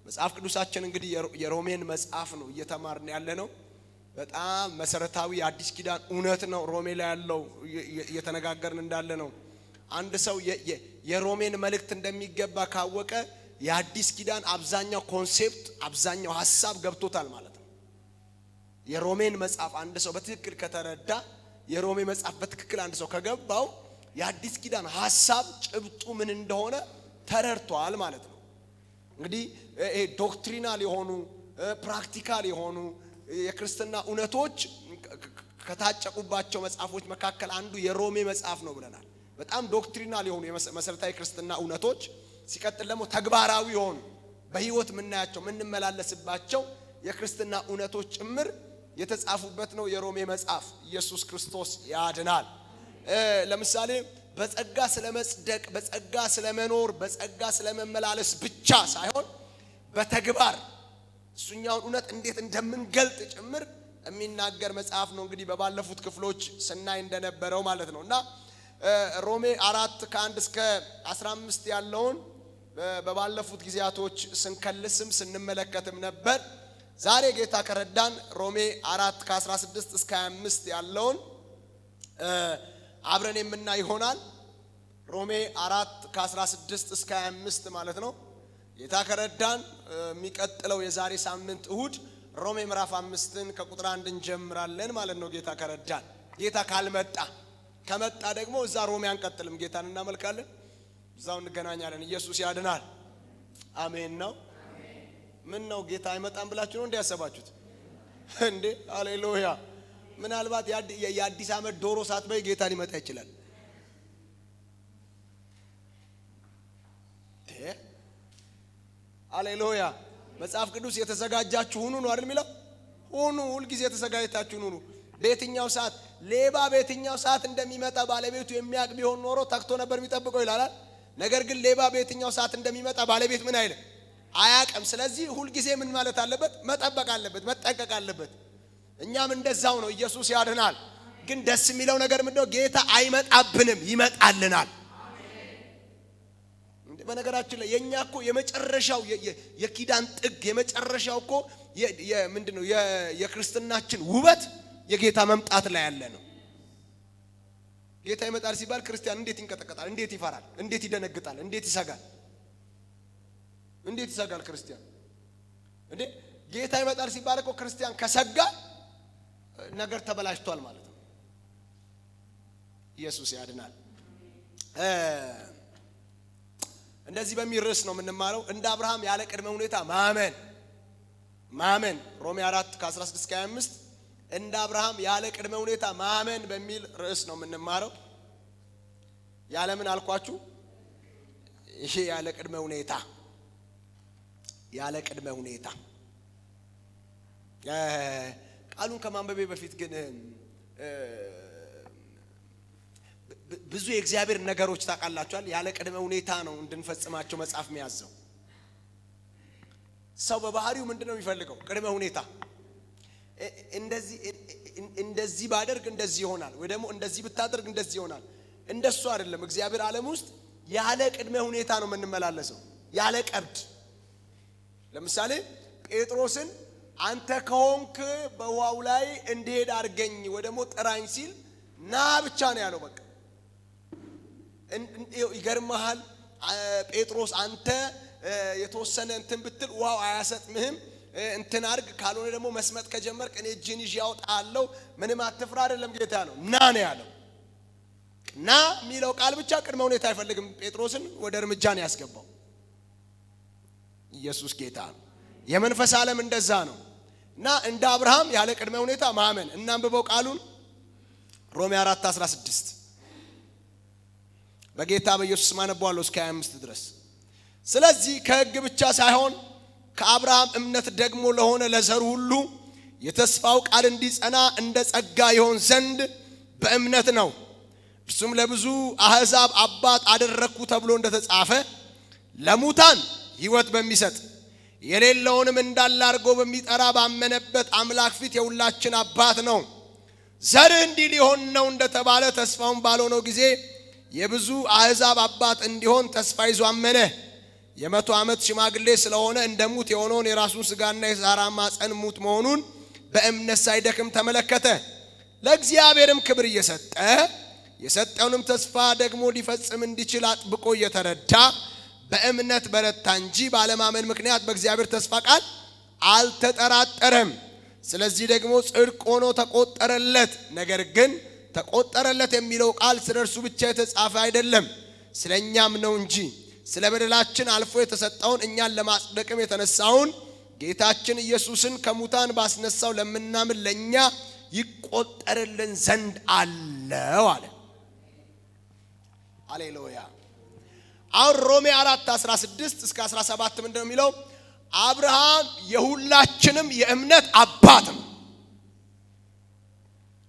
መጽሐፍ ቅዱሳችን እንግዲህ የሮሜን መጽሐፍ ነው እየተማርን ያለ ነው። በጣም መሰረታዊ አዲስ ኪዳን እውነት ነው። ሮሜ ላይ ያለው እየተነጋገርን እንዳለ ነው። አንድ ሰው የሮሜን መልእክት እንደሚገባ ካወቀ የአዲስ ኪዳን አብዛኛው ኮንሴፕት አብዛኛው ሐሳብ ገብቶታል ማለት ነው። የሮሜን መጽሐፍ አንድ ሰው በትክክል ከተረዳ የሮሜ መጽሐፍ በትክክል አንድ ሰው ከገባው የአዲስ ኪዳን ሐሳብ ጭብጡ ምን እንደሆነ ተረድቷል ማለት ነው። እንግዲህ ዶክትሪናል የሆኑ ፕራክቲካል የሆኑ የክርስትና እውነቶች ከታጨቁባቸው መጽሐፎች መካከል አንዱ የሮሜ መጽሐፍ ነው ብለናል። በጣም ዶክትሪናል የሆኑ የመሰረታዊ ክርስትና እውነቶች፣ ሲቀጥል ደግሞ ተግባራዊ የሆኑ በህይወት ምናያቸው ምንመላለስባቸው የክርስትና እውነቶች ጭምር የተጻፉበት ነው የሮሜ መጽሐፍ። ኢየሱስ ክርስቶስ ያድናል። ለምሳሌ በጸጋ ስለመጽደቅ፣ በጸጋ ስለመኖር፣ በጸጋ ስለመመላለስ ብቻ ሳይሆን በተግባር እሱኛውን እውነት እንዴት እንደምንገልጥ ጭምር የሚናገር መጽሐፍ ነው። እንግዲህ በባለፉት ክፍሎች ስናይ እንደነበረው ማለት ነውና ሮሜ 4 ከ1 እስከ 15 ያለውን በባለፉት ጊዜያቶች ስንከልስም ስንመለከትም ነበር። ዛሬ ጌታ ከረዳን ሮሜ 4 ከ16 እስከ 25 ያለውን አብረን የምናይ ይሆናል። ሮሜ 4 ከ16 እስከ 25 ማለት ነው። ጌታ ከረዳን የሚቀጥለው የዛሬ ሳምንት እሁድ ሮሜ ምዕራፍ 5ን ከቁጥር 1 እንጀምራለን ማለት ነው። ጌታ ከረዳን። ጌታ ካልመጣ ከመጣ ደግሞ እዛ ሮሜ አንቀጥልም። ጌታን እናመልካለን፣ እዛው እንገናኛለን። ኢየሱስ ያድናል። አሜን ነው። ምን ነው ጌታ አይመጣም ብላችሁ ነው እንዲያሰባችሁት እንዴ? ሃሌሉያ። ምናልባት የአዲስ ዓመት ዶሮ ሳትበይ ጌታ ሊመጣ ይችላል። ሃሌሉያ። መጽሐፍ ቅዱስ የተዘጋጃችሁ ሁኑ ነው አይደል የሚለው? ሁኑ፣ ሁሉ ጊዜ የተዘጋጃችሁ ሁኑ። በየትኛው ሰዓት ሌባ በየትኛው ሰዓት እንደሚመጣ ባለቤቱ የሚያውቅ ቢሆን ኖሮ ተክቶ ነበር የሚጠብቀው ይላል። ነገር ግን ሌባ በየትኛው ሰዓት እንደሚመጣ ባለቤት ምን አይልም፣ አያውቅም። ስለዚህ ሁሉ ጊዜ ምን ማለት አለበት? መጠበቅ አለበት፣ መጠንቀቅ አለበት። እኛም እንደዛው ነው። ኢየሱስ ያድናል። ግን ደስ የሚለው ነገር ምንድነው? ጌታ አይመጣብንም፣ ይመጣልናል። በነገራችን ላይ የኛ እኮ የመጨረሻው የኪዳን ጥግ የመጨረሻው እኮ ምንድነው የክርስትናችን ውበት የጌታ መምጣት ላይ ያለ ነው። ጌታ ይመጣል ሲባል ክርስቲያን እንዴት ይንቀጠቀጣል? እንዴት ይፈራል? እንዴት ይደነግጣል? እንዴት ይሰጋል? እንዴት ይሰጋል ክርስቲያን? እንዴ ጌታ ይመጣል ሲባል እኮ ክርስቲያን ከሰጋ ነገር ተበላሽቷል ማለት ነው። ኢየሱስ ያድናል። እንደዚህ በሚል ርዕስ ነው የምንማረው። እንደ አብርሃም ያለ ቅድመ ሁኔታ ማመን ሮሜ 4 ከ16 እስከ 25 እንደ አብርሃም ያለ ቅድመ ሁኔታ ማመን በሚል ርዕስ ነው የምንማረው። ያለ ምን አልኳችሁ? ይሄ ያለ ቅድመ ሁኔታ ቃሉን ከማንበቤ በፊት ግን ብዙ የእግዚአብሔር ነገሮች ታውቃላችኋል ያለ ቅድመ ሁኔታ ነው እንድንፈጽማቸው መጽሐፍ የሚያዘው። ሰው በባህሪው ምንድነው የሚፈልገው? ቅድመ ሁኔታ። እንደዚህ ባደርግ እንደዚህ ይሆናል፣ ወይ ደግሞ እንደዚህ ብታደርግ እንደዚህ ይሆናል። እንደሱ አይደለም። እግዚአብሔር ዓለም ውስጥ ያለ ቅድመ ሁኔታ ነው የምንመላለሰው፣ ያለ ቀብድ። ለምሳሌ ጴጥሮስን አንተ ከሆንክ በውሃው ላይ እንዲሄድ አድርገኝ ወይ ደግሞ ጥራኝ ሲል ና ብቻ ነው ያለው። በቃ ይገርምሃል ጴጥሮስ አንተ የተወሰነ እንትን ብትል ውሃው አያሰጥምህም፣ እንትን አድርግ፣ ካልሆነ ደግሞ መስመጥ ከጀመርክ እኔ እጅን ይዤ አወጣለሁ፣ ምንም አትፍራ አይደለም ጌታ ነው። ና ነው ያለው። ና የሚለው ቃል ብቻ ቅድመ ሁኔታ አይፈልግም። ጴጥሮስን ወደ እርምጃ ነው ያስገባው። ኢየሱስ ጌታ ነው። የመንፈስ ዓለም እንደዛ ነው። እና እንደ አብርሃም ያለ ቅድመ ሁኔታ ማመን። እናንብበው ቃሉን ሮሜ 4:16 በጌታ በኢየሱስ ማነባዋለሁ እስከ 25 ድረስ። ስለዚህ ከሕግ ብቻ ሳይሆን ከአብርሃም እምነት ደግሞ ለሆነ ለዘሩ ሁሉ የተስፋው ቃል እንዲጸና እንደ ጸጋ ይሆን ዘንድ በእምነት ነው። እርሱም ለብዙ አሕዛብ አባት አደረግኩ ተብሎ እንደተጻፈ ለሙታን ሕይወት በሚሰጥ የሌለውንም እንዳለ አድርጎ በሚጠራ ባመነበት አምላክ ፊት የሁላችን አባት ነው። ዘርህ እንዲህ ሊሆን ነው እንደተባለ ተስፋውን ባልሆነው ጊዜ የብዙ አሕዛብ አባት እንዲሆን ተስፋ ይዞ አመነ። የ100 ዓመት ሽማግሌ ስለሆነ እንደሙት የሆነውን የራሱን ሥጋና የሳራ ማፀን ሙት መሆኑን በእምነት ሳይደክም ተመለከተ። ለእግዚአብሔርም ክብር እየሰጠ የሰጠውንም ተስፋ ደግሞ ሊፈጽም እንዲችል አጥብቆ እየተረዳ በእምነት በረታ እንጂ ባለማመን ምክንያት በእግዚአብሔር ተስፋ ቃል አልተጠራጠረም። ስለዚህ ደግሞ ጽድቅ ሆኖ ተቆጠረለት። ነገር ግን ተቆጠረለት የሚለው ቃል ስለ እርሱ ብቻ የተጻፈ አይደለም፣ ስለኛም ነው እንጂ ስለ በደላችን አልፎ የተሰጠውን እኛን ለማጽደቅም የተነሳውን ጌታችን ኢየሱስን ከሙታን ባስነሳው ለምናምን ለኛ ይቆጠርልን ዘንድ አለው አለ። ሃሌሉያ። አሁን ሮሜ 4:16 እስከ 17 ምንድነው የሚለው? አብርሃም የሁላችንም የእምነት አባት ነው።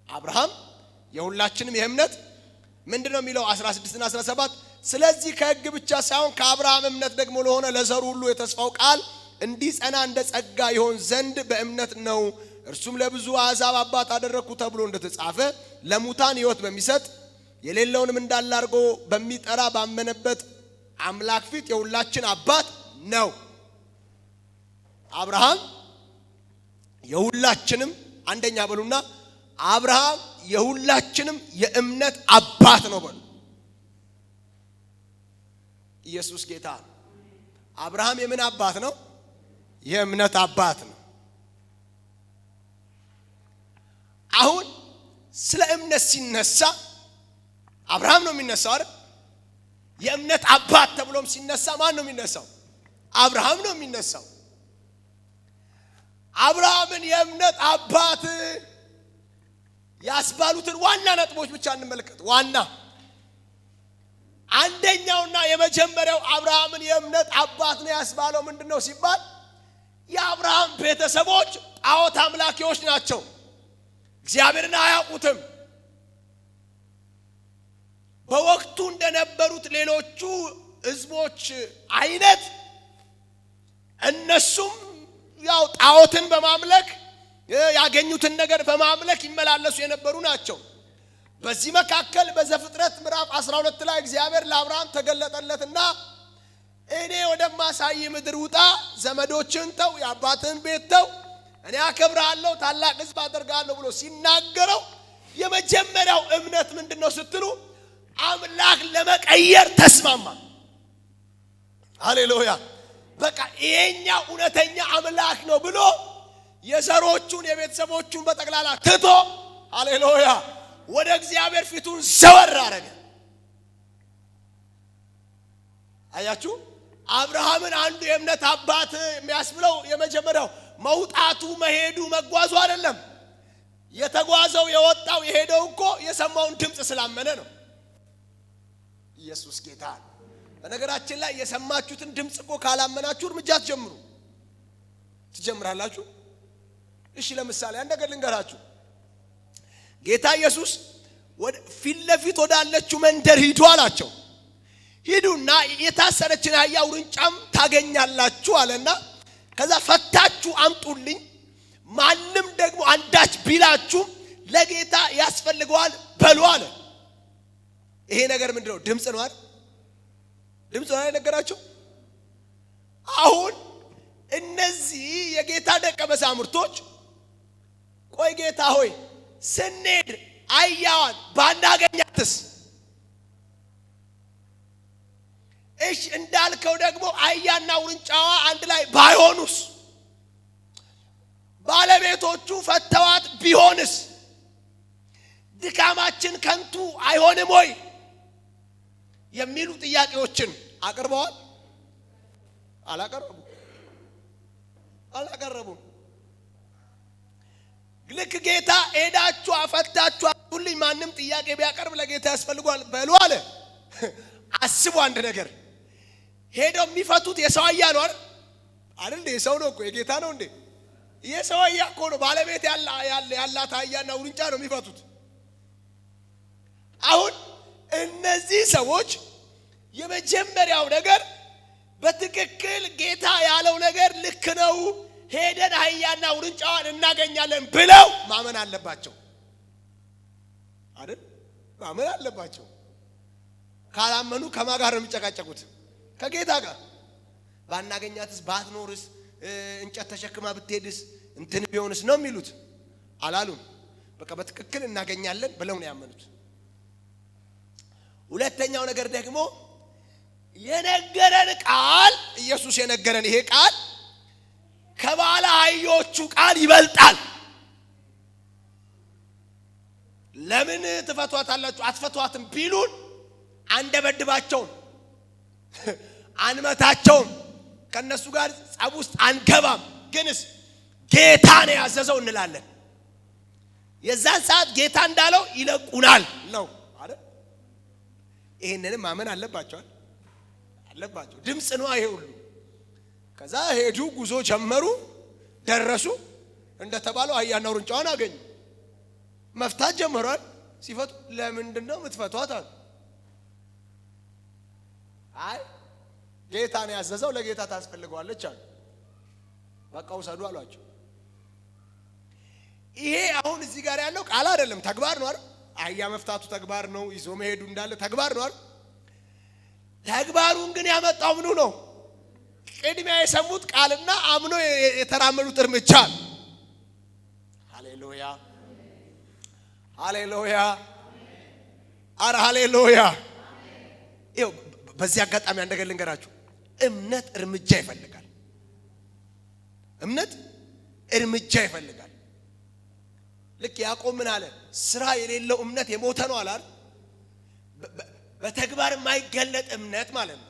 አብርሃም የሁላችንም የእምነት ምንድነው የሚለው? 16 እና 17 ስለዚህ ከሕግ ብቻ ሳይሆን ከአብርሃም እምነት ደግሞ ለሆነ ለዘሩ ሁሉ የተስፋው ቃል እንዲጸና እንደ ጸጋ ይሆን ዘንድ በእምነት ነው። እርሱም ለብዙ አሕዛብ አባት አደረግኩ ተብሎ እንደተጻፈ ለሙታን ሕይወት በሚሰጥ የሌለውንም እንዳለ አድርጎ በሚጠራ ባመነበት አምላክ ፊት የሁላችን አባት ነው። አብርሃም የሁላችንም አንደኛ በሉና አብርሃም የሁላችንም የእምነት አባት ነው በሉ። ኢየሱስ ጌታ ነው። አብርሃም የምን አባት ነው? የእምነት አባት ነው። አሁን ስለ እምነት ሲነሳ አብርሃም ነው የሚነሳው አይደል? የእምነት አባት ተብሎም ሲነሳ ማን ነው የሚነሳው? አብርሃም ነው የሚነሳው። አብርሃምን የእምነት አባት ያስባሉትን ዋና ነጥቦች ብቻ እንመልከት። ዋና አንደኛውና የመጀመሪያው አብርሃምን የእምነት አባት ነው ያስባለው ምንድነው ሲባል የአብርሃም ቤተሰቦች ጣዖት አምላኪዎች ናቸው። እግዚአብሔርን አያውቁትም። በወቅቱ እንደነበሩት ሌሎቹ ሕዝቦች አይነት እነሱም ያው ጣዖትን በማምለክ ያገኙትን ነገር በማምለክ ይመላለሱ የነበሩ ናቸው። በዚህ መካከል በዘፍጥረት ምዕራፍ 12 ላይ እግዚአብሔር ለአብርሃም ተገለጠለትና እኔ ወደማሳይ ምድር ውጣ፣ ዘመዶችን ተው፣ የአባትህን ቤት ተው፣ እኔ አከብርሃለሁ፣ ታላቅ ሕዝብ አደርግሃለሁ ብሎ ሲናገረው የመጀመሪያው እምነት ምንድነው ስትሉ አምላክ ለመቀየር ተስማማ። ሃሌሉያ። በቃ ይሄኛው እውነተኛ አምላክ ነው ብሎ የዘሮቹን የቤተሰቦቹን በጠቅላላ ትቶ ሃሌሉያ ወደ እግዚአብሔር ፊቱን ዘወር አረገ። አያችሁ፣ አብርሃምን አንዱ የእምነት አባት የሚያስብለው የመጀመሪያው መውጣቱ፣ መሄዱ፣ መጓዙ አይደለም። የተጓዘው የወጣው የሄደው እኮ የሰማውን ድምፅ ስላመነ ነው። ኢየሱስ ጌታ። በነገራችን ላይ የሰማችሁትን ድምፅ እኮ ካላመናችሁ እርምጃ ትጀምራላችሁ። እሺ ለምሳሌ አንድ ነገር ልንገራችሁ። ጌታ ኢየሱስ ፊት ለፊት ወዳለችው መንደር ሂዱ አላቸው። ሂዱና የታሰረችን አህያ ውርንጫም ታገኛላችሁ አለና ከዛ ፈታችሁ አምጡልኝ፣ ማንም ደግሞ አንዳች ቢላችሁ ለጌታ ያስፈልገዋል በሉ አለ። ይሄ ነገር ምንድነው? ድምጽ ነው አይደል? ድምጽ ነው ነገራችሁ። አሁን እነዚህ የጌታ ደቀ መዛሙርቶች ቆይ ጌታ ሆይ ስንሄድ አህያዋን ባናገኛትስ? እሺ እንዳልከው ደግሞ አህያና ውርንጫዋ አንድ ላይ ባይሆኑስ? ባለቤቶቹ ፈተዋት ቢሆንስ? ድካማችን ከንቱ አይሆንም ወይ የሚሉ ጥያቄዎችን አቅርበዋል። አላቀረቡም። ልክ ጌታ ሄዳችሁ አፈታችሁ አሁንልኝ ማንም ጥያቄ ቢያቀርብ ለጌታ ያስፈልጓል በሉ አለ። አስቡ አንድ ነገር፣ ሄደው የሚፈቱት የሰው አህያ ነው አይደል? የሰው ነው እኮ የጌታ ነው እንዴ? የሰው አህያ እኮ ነው። ባለቤት ያላት አህያና ውርንጫ ነው የሚፈቱት። አሁን እነዚህ ሰዎች የመጀመሪያው ነገር በትክክል ጌታ ያለው ነገር ልክ ነው፣ ሄደን አህያና ውርንጫዋን እናገኛለን ብለው ማመን አለባቸው አይደል? ማመን አለባቸው። ካላመኑ ከማን ጋር ነው የሚጨቃጨቁት? ከጌታ ጋር። ባናገኛትስ ባትኖርስ እንጨት ተሸክማ ብትሄድስ እንትን ቢሆንስ ነው የሚሉት አላሉም። በቃ በትክክል እናገኛለን ብለው ነው ያመኑት። ሁለተኛው ነገር ደግሞ የነገረን ቃል ኢየሱስ የነገረን ይሄ ቃል ከባለ አህዮቹ ቃል ይበልጣል። ለምን ትፈቷታላችሁ አትፈቷትም ቢሉን አንደበድባቸውም፣ አንመታቸውም፣ ከነሱ ጋር ጸብ ውስጥ አንገባም። ግንስ ጌታ ነው ያዘዘው እንላለን። የዛን ሰዓት ጌታ እንዳለው ይለቁናል ነው አይደል? ይሄንንም ማመን አለባቸው። ድምጽ ነው ይሄ ሁሉ። ከዛ ሄዱ፣ ጉዞ ጀመሩ፣ ደረሱ። እንደተባለው አህያና ውርንጫውን አገኙ። መፍታት ጀመሯል። ሲፈቱ ለምንድን ነው የምትፈቷት አሉ። አይ ጌታ ነው ያዘዘው፣ ለጌታ ታስፈልገዋለች አሉ። በቃ ውሰዱ አሏቸው። ይሄ አሁን እዚህ ጋር ያለው ቃል አይደለም፣ ተግባር ነው አይደል? አህያ መፍታቱ ተግባር ነው፣ ይዞ መሄዱ እንዳለ ተግባር ነው አይደል? ተግባሩን ግን ያመጣው ምኑ ነው? ቅድሚያ የሰሙት ቃልና አምኖ የተራመዱት እርምጃ። ሃሌሉያ ሃሌሉያ አረ ሃሌሉያ። ይኸው በዚህ አጋጣሚ አንድ ነገር ልንገራችሁ። እምነት እርምጃ ይፈልጋል። እምነት እርምጃ ይፈልጋል። ልክ ያዕቆብ ምን አለ? ስራ የሌለው እምነት የሞተ ነው አላል? በተግባር የማይገለጥ እምነት ማለት ነው።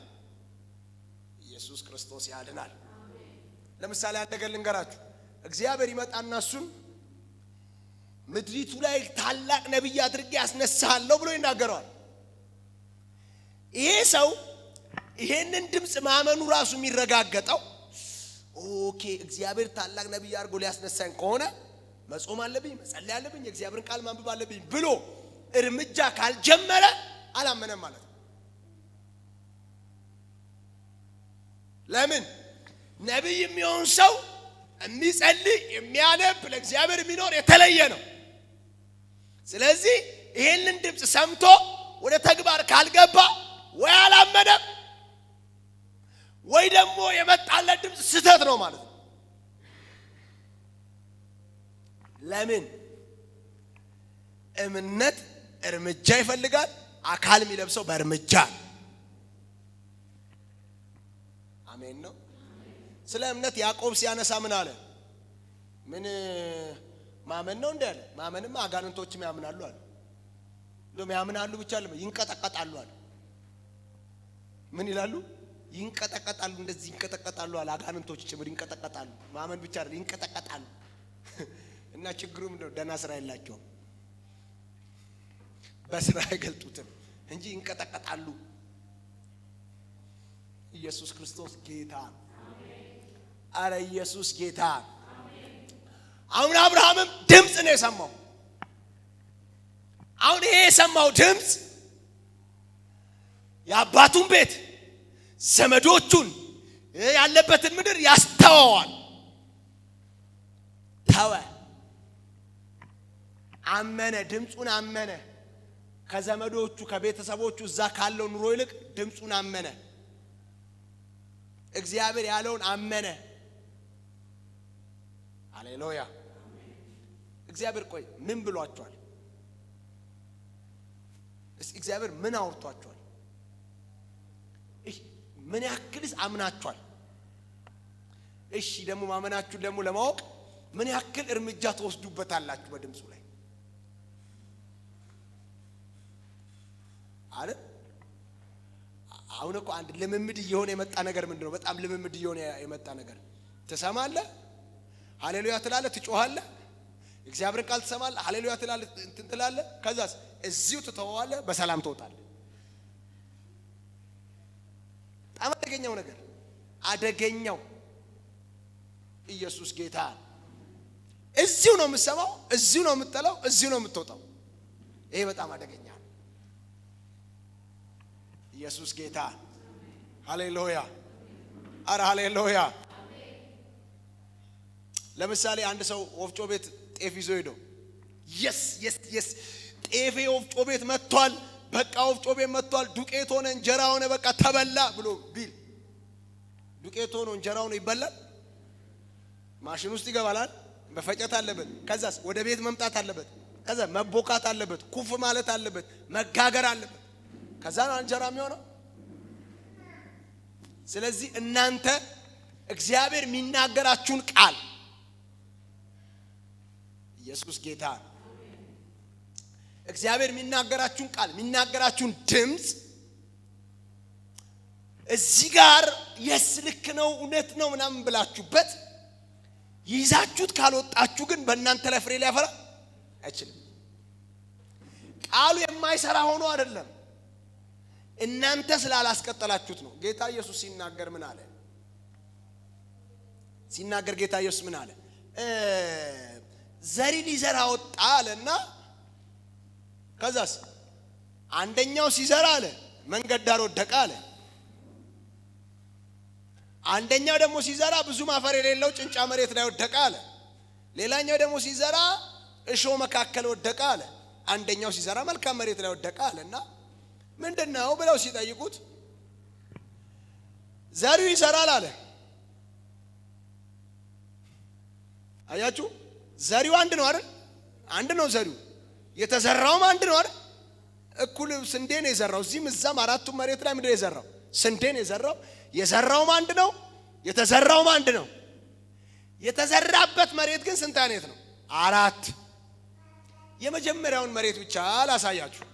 ኢየሱስ ክርስቶስ ያድናል። ለምሳሌ አንድ ነገር ልንገራችሁ። እግዚአብሔር ይመጣና እሱን ምድሪቱ ላይ ታላቅ ነብይ አድርጌ ያስነሳለሁ ብሎ ይናገራል። ይሄ ሰው ይሄንን ድምጽ ማመኑ ራሱ የሚረጋገጠው ኦኬ እግዚአብሔር ታላቅ ነብይ አድርጎ ሊያስነሳኝ ከሆነ መጾም አለብኝ፣ መጸለይ አለብኝ፣ የእግዚአብሔርን ቃል ማንበብ አለብኝ ብሎ እርምጃ ካልጀመረ አላመነም ማለት ነው። ለምን? ነብይ የሚሆን ሰው የሚጸልይ የሚያነብ ለእግዚአብሔር የሚኖር የተለየ ነው። ስለዚህ ይሄንን ድምጽ ሰምቶ ወደ ተግባር ካልገባ ወይ አላመነም ወይ ደግሞ የመጣለት ድምጽ ስህተት ነው ማለት ነው። ለምን? እምነት እርምጃ ይፈልጋል። አካል የሚለብሰው በእርምጃ። አሜን ነው። ስለ እምነት ያዕቆብ ሲያነሳ ምን አለ? ምን ማመን ነው እንዴ አለ። ማመንማ አጋንንቶችም ያምናሉ አለ። እንደውም ያምናሉ ብቻ አይደለም ይንቀጠቀጣሉ አለ። ምን ይላሉ? ይንቀጠቀጣሉ። እንደዚህ ይንቀጠቀጣሉ አለ። አጋንንቶች ጭምር ይንቀጠቀጣሉ። ማመን ብቻ አይደለም ይንቀጠቀጣሉ። እና ችግሩ ምንድነው? ደህና ስራ የላቸውም። በስራ አይገልጡትም እንጂ ይንቀጠቀጣሉ። ኢየሱስ ክርስቶስ ጌታ። አረ ኢየሱስ ጌታ። አሁን አብርሃምም ድምጽ ነው የሰማው። አሁን ይሄ የሰማው ድምጽ የአባቱን ቤት ዘመዶቹን ያለበትን ምድር ያስተዋዋል። ተወ፣ አመነ፣ ድምጹን አመነ። ከዘመዶቹ ከቤተሰቦቹ እዛ ካለው ኑሮ ይልቅ ድምጹን አመነ። እግዚአብሔር ያለውን አመነ። ሃሌሉያ። እግዚአብሔር ቆይ ምን ብሏቸዋል? እስኪ እግዚአብሔር ምን አውርቷቸዋል? ምን ያክልስ አምናቸዋል? እሺ ደግሞ ማመናችሁን ደግሞ ለማወቅ ምን ያክል እርምጃ ተወስዱበታላችሁ በድምጹ ላይ አለ። አሁን እኮ አንድ ልምምድ እየሆነ የመጣ ነገር ምንድነው? በጣም ልምምድ እየሆነ የመጣ ነገር። ትሰማለህ፣ ሃሌሉያ ትላለህ፣ ትጮሃለህ፣ እግዚአብሔርን ቃል ትሰማለህ፣ ሃሌሉያ ትላለህ፣ እንትን ትላለህ። ከዛስ እዚሁ ትተዋለህ፣ በሰላም ትወጣለህ። በጣም አደገኛው ነገር አደገኛው ኢየሱስ ጌታ። እዚሁ ነው የምትሰማው፣ እዚሁ ነው የምትጠላው፣ እዚሁ ነው የምትወጣው። ይሄ በጣም አደገኛ ነው። ኢየሱስ ጌታ። ሃሌሉያ አረ ሃሌሉያ። ለምሳሌ አንድ ሰው ወፍጮ ቤት ጤፍ ይዞ ሄዶ የስ ጤፌ ወፍጮ ቤት መጥቷል፣ በቃ ወፍጮ ቤት መጥቷል፣ ዱቄት ሆነ፣ እንጀራ ሆነ፣ በቃ ተበላ ብሎ ቢል ዱቄት ሆኖ እንጀራው ነው ይበላል። ማሽን ውስጥ ይገባላል። መፈጨት አለበት። ከዛስ ወደ ቤት መምጣት አለበት። ከዛ መቦካት አለበት። ኩፍ ማለት አለበት። መጋገር አለበት። ከዛ ነው እንጀራ የሚሆነው። ስለዚህ እናንተ እግዚአብሔር የሚናገራችሁን ቃል ኢየሱስ ጌታ እግዚአብሔር የሚናገራችሁን ቃል የሚናገራችሁን ድምጽ እዚህ ጋር ልክ ነው እውነት ነው ምናምን ብላችሁበት ይዛችሁት ካልወጣችሁ ግን በእናንተ ላይ ፍሬ ሊያፈራ አይችልም። ቃሉ የማይሰራ ሆኖ አይደለም፣ እናንተ ስላላስቀጠላችሁት ነው። ጌታ ኢየሱስ ሲናገር ምን አለ? ሲናገር ጌታ ኢየሱስ ምን አለ? ዘሪ ሊዘራ ወጣ አለና ከዛስ አንደኛው ሲዘራ አለ መንገድ ዳር ወደቀ አለ። አንደኛው ደግሞ ሲዘራ ብዙ ማፈር የሌለው ጭንጫ መሬት ላይ ወደቀ አለ። ሌላኛው ደግሞ ሲዘራ እሾህ መካከል ወደቀ አለ። አንደኛው ሲዘራ መልካም መሬት ላይ ወደቀ አለና ምንድነው ብለው ሲጠይቁት ዘሪው ይዘራል አለ። አያችሁ፣ ዘሪው አንድ ነው አይደል? አንድ ነው ዘሪው። የተዘራውም አንድ ነው አይደል? እኩል ስንዴ ነው የዘራው። እዚህም እዛም አራቱም መሬት ላይ ምንድነው የዘራው? ስንዴ ነው የዘራው። የዘራውም አንድ ነው፣ የተዘራውም አንድ ነው። የተዘራበት መሬት ግን ስንት አይነት ነው? አራት። የመጀመሪያውን መሬት ብቻ ላሳያችሁ።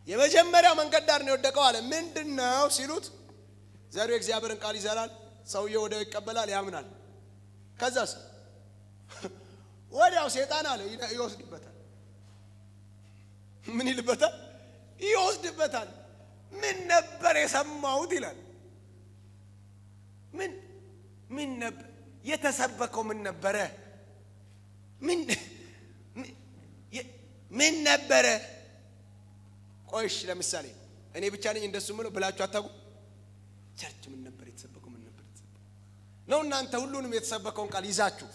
የመጀመሪያው መንገድ ዳር ነው የወደቀው አለ። ምንድነው ሲሉት ዘሪው የእግዚአብሔርን ቃል ይዘራል። ሰውየው ወዲያው ይቀበላል፣ ያምናል። ከዛስ ወዲያው ሰይጣን አለ ይወስድበታል። ምን ይልበታል? ይወስድበታል። ምን ነበር የሰማሁት ይላል። ምን ነበር የተሰበከው? ምን ነበረ? ምን ነበረ? ቆይሽ ለምሳሌ እኔ ብቻ ነኝ እንደሱ ምለው ብላችሁ አታውቁ? ቸርች ምን ነበር የተሰበከው? ምን ነበር የተሰበከው ነው? እናንተ ሁሉንም የተሰበከውን ቃል ይዛችሁ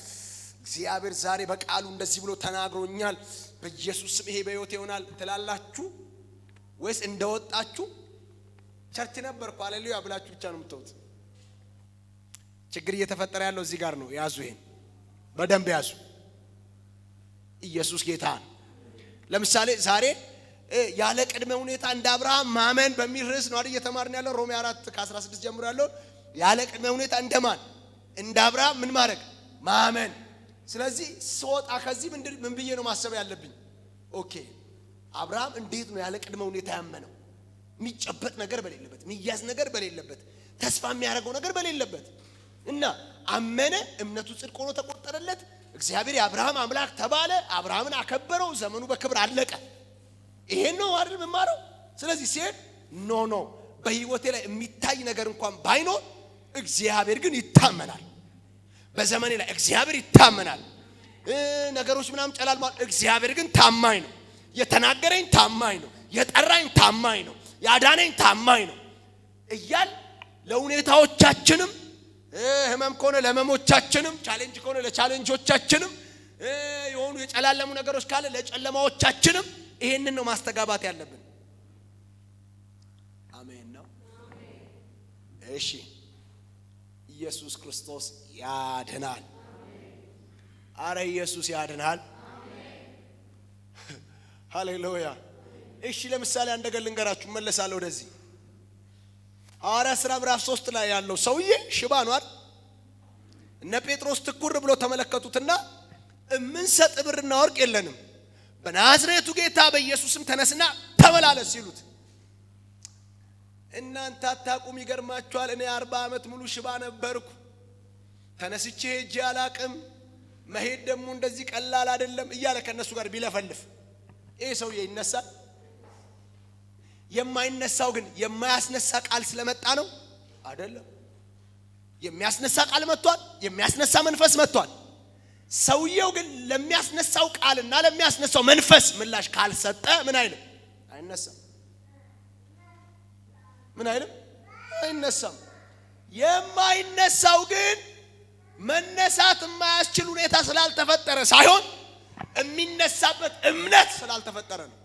እግዚአብሔር ዛሬ በቃሉ እንደዚህ ብሎ ተናግሮኛል፣ በኢየሱስ ስም ይሄ በሕይወት ይሆናል ትላላችሁ ወይስ እንደወጣችሁ ቸርች ነበርኩ ሃሌሉያ ብላችሁ ብቻ ነው የምትወጡት? ችግር እየተፈጠረ ያለው እዚህ ጋር ነው። ያዙ፣ ይሄን በደንብ ያዙ። ኢየሱስ ጌታ ነው። ለምሳሌ ዛሬ ያለ ቅድመ ሁኔታ እንደ አብርሃም ማመን በሚል ርዕስ ነው አይደል እየተማርን ያለው? ሮሜ 4 ከ16 ጀምሮ ያለው ያለ ቅድመ ሁኔታ እንደማን እንደ አብርሃም ምን ማድረግ? ማመን። ስለዚህ ስወጣ ከዚህ ምን ብዬ ነው ማሰብ ያለብኝ? ኦኬ አብርሃም እንዴት ነው ያለ ቅድመ ሁኔታ ያመነው? የሚጨበጥ ነገር በሌለበት፣ የሚያዝ ነገር በሌለበት፣ ተስፋ የሚያደርገው ነገር በሌለበት እና አመነ፣ እምነቱ ጽድቅ ሆኖ ተቆጠረለት። እግዚአብሔር የአብርሃም አምላክ ተባለ፣ አብርሃምን አከበረው፣ ዘመኑ በክብር አለቀ። ይሄን ነው አይደል የምማረው? ስለዚህ ሲሄድ ኖ በህይወቴ ላይ የሚታይ ነገር እንኳን ባይኖር እግዚአብሔር ግን ይታመናል። በዘመኔ ላይ እግዚአብሔር ይታመናል። ነገሮች ምናምን ጨላልማል፣ እግዚአብሔር ግን ታማኝ ነው። የተናገረኝ ታማኝ ነው፣ የጠራኝ ታማኝ ነው፣ ያዳነኝ ታማኝ ነው እያል ለሁኔታዎቻችንም ህመም ከሆነ ለህመሞቻችንም፣ ቻሌንጅ ከሆነ ለቻሌንጆቻችንም፣ የሆኑ የጨላለሙ ነገሮች ካለ ለጨለማዎቻችንም ይሄንን ነው ማስተጋባት ያለብን። አሜን ነው። እሺ ኢየሱስ ክርስቶስ ያድናል። አረ ኢየሱስ ያድናል። ሃሌሉያ። እሺ ለምሳሌ አንድ ነገር ልንገራችሁ፣ መለሳለሁ ወደዚህ። ሐዋርያት ሥራ ምዕራፍ 3 ላይ ያለው ሰውዬ ሽባ ነው አይደል? እነ ጴጥሮስ ትኩር ብሎ ተመለከቱትና እምንሰጥ ብርና ወርቅ የለንም፣ በናዝሬቱ ጌታ በኢየሱስም ተነስና ተመላለስ ሲሉት እናንተ አታውቁም፣ ይገርማችኋል። እኔ 40 ዓመት ሙሉ ሽባ ነበርኩ፣ ተነስቼ ሄጄ አላቅም፣ መሄድ ደግሞ እንደዚህ ቀላል አይደለም እያለ ከነሱ ጋር ቢለፈልፍ ይሄ ሰውዬ ይነሳል? የማይነሳው ግን የማያስነሳ ቃል ስለመጣ ነው አይደለም? የሚያስነሳ ቃል መጥቷል፣ የሚያስነሳ መንፈስ መጥቷል። ሰውየው ግን ለሚያስነሳው ቃልና ለሚያስነሳው መንፈስ ምላሽ ካልሰጠ ምን አይልም? አይነሳም። ምን አይልም? አይነሳም። የማይነሳው ግን መነሳት የማያስችል ሁኔታ ስላልተፈጠረ ሳይሆን የሚነሳበት እምነት ስላልተፈጠረ ነው።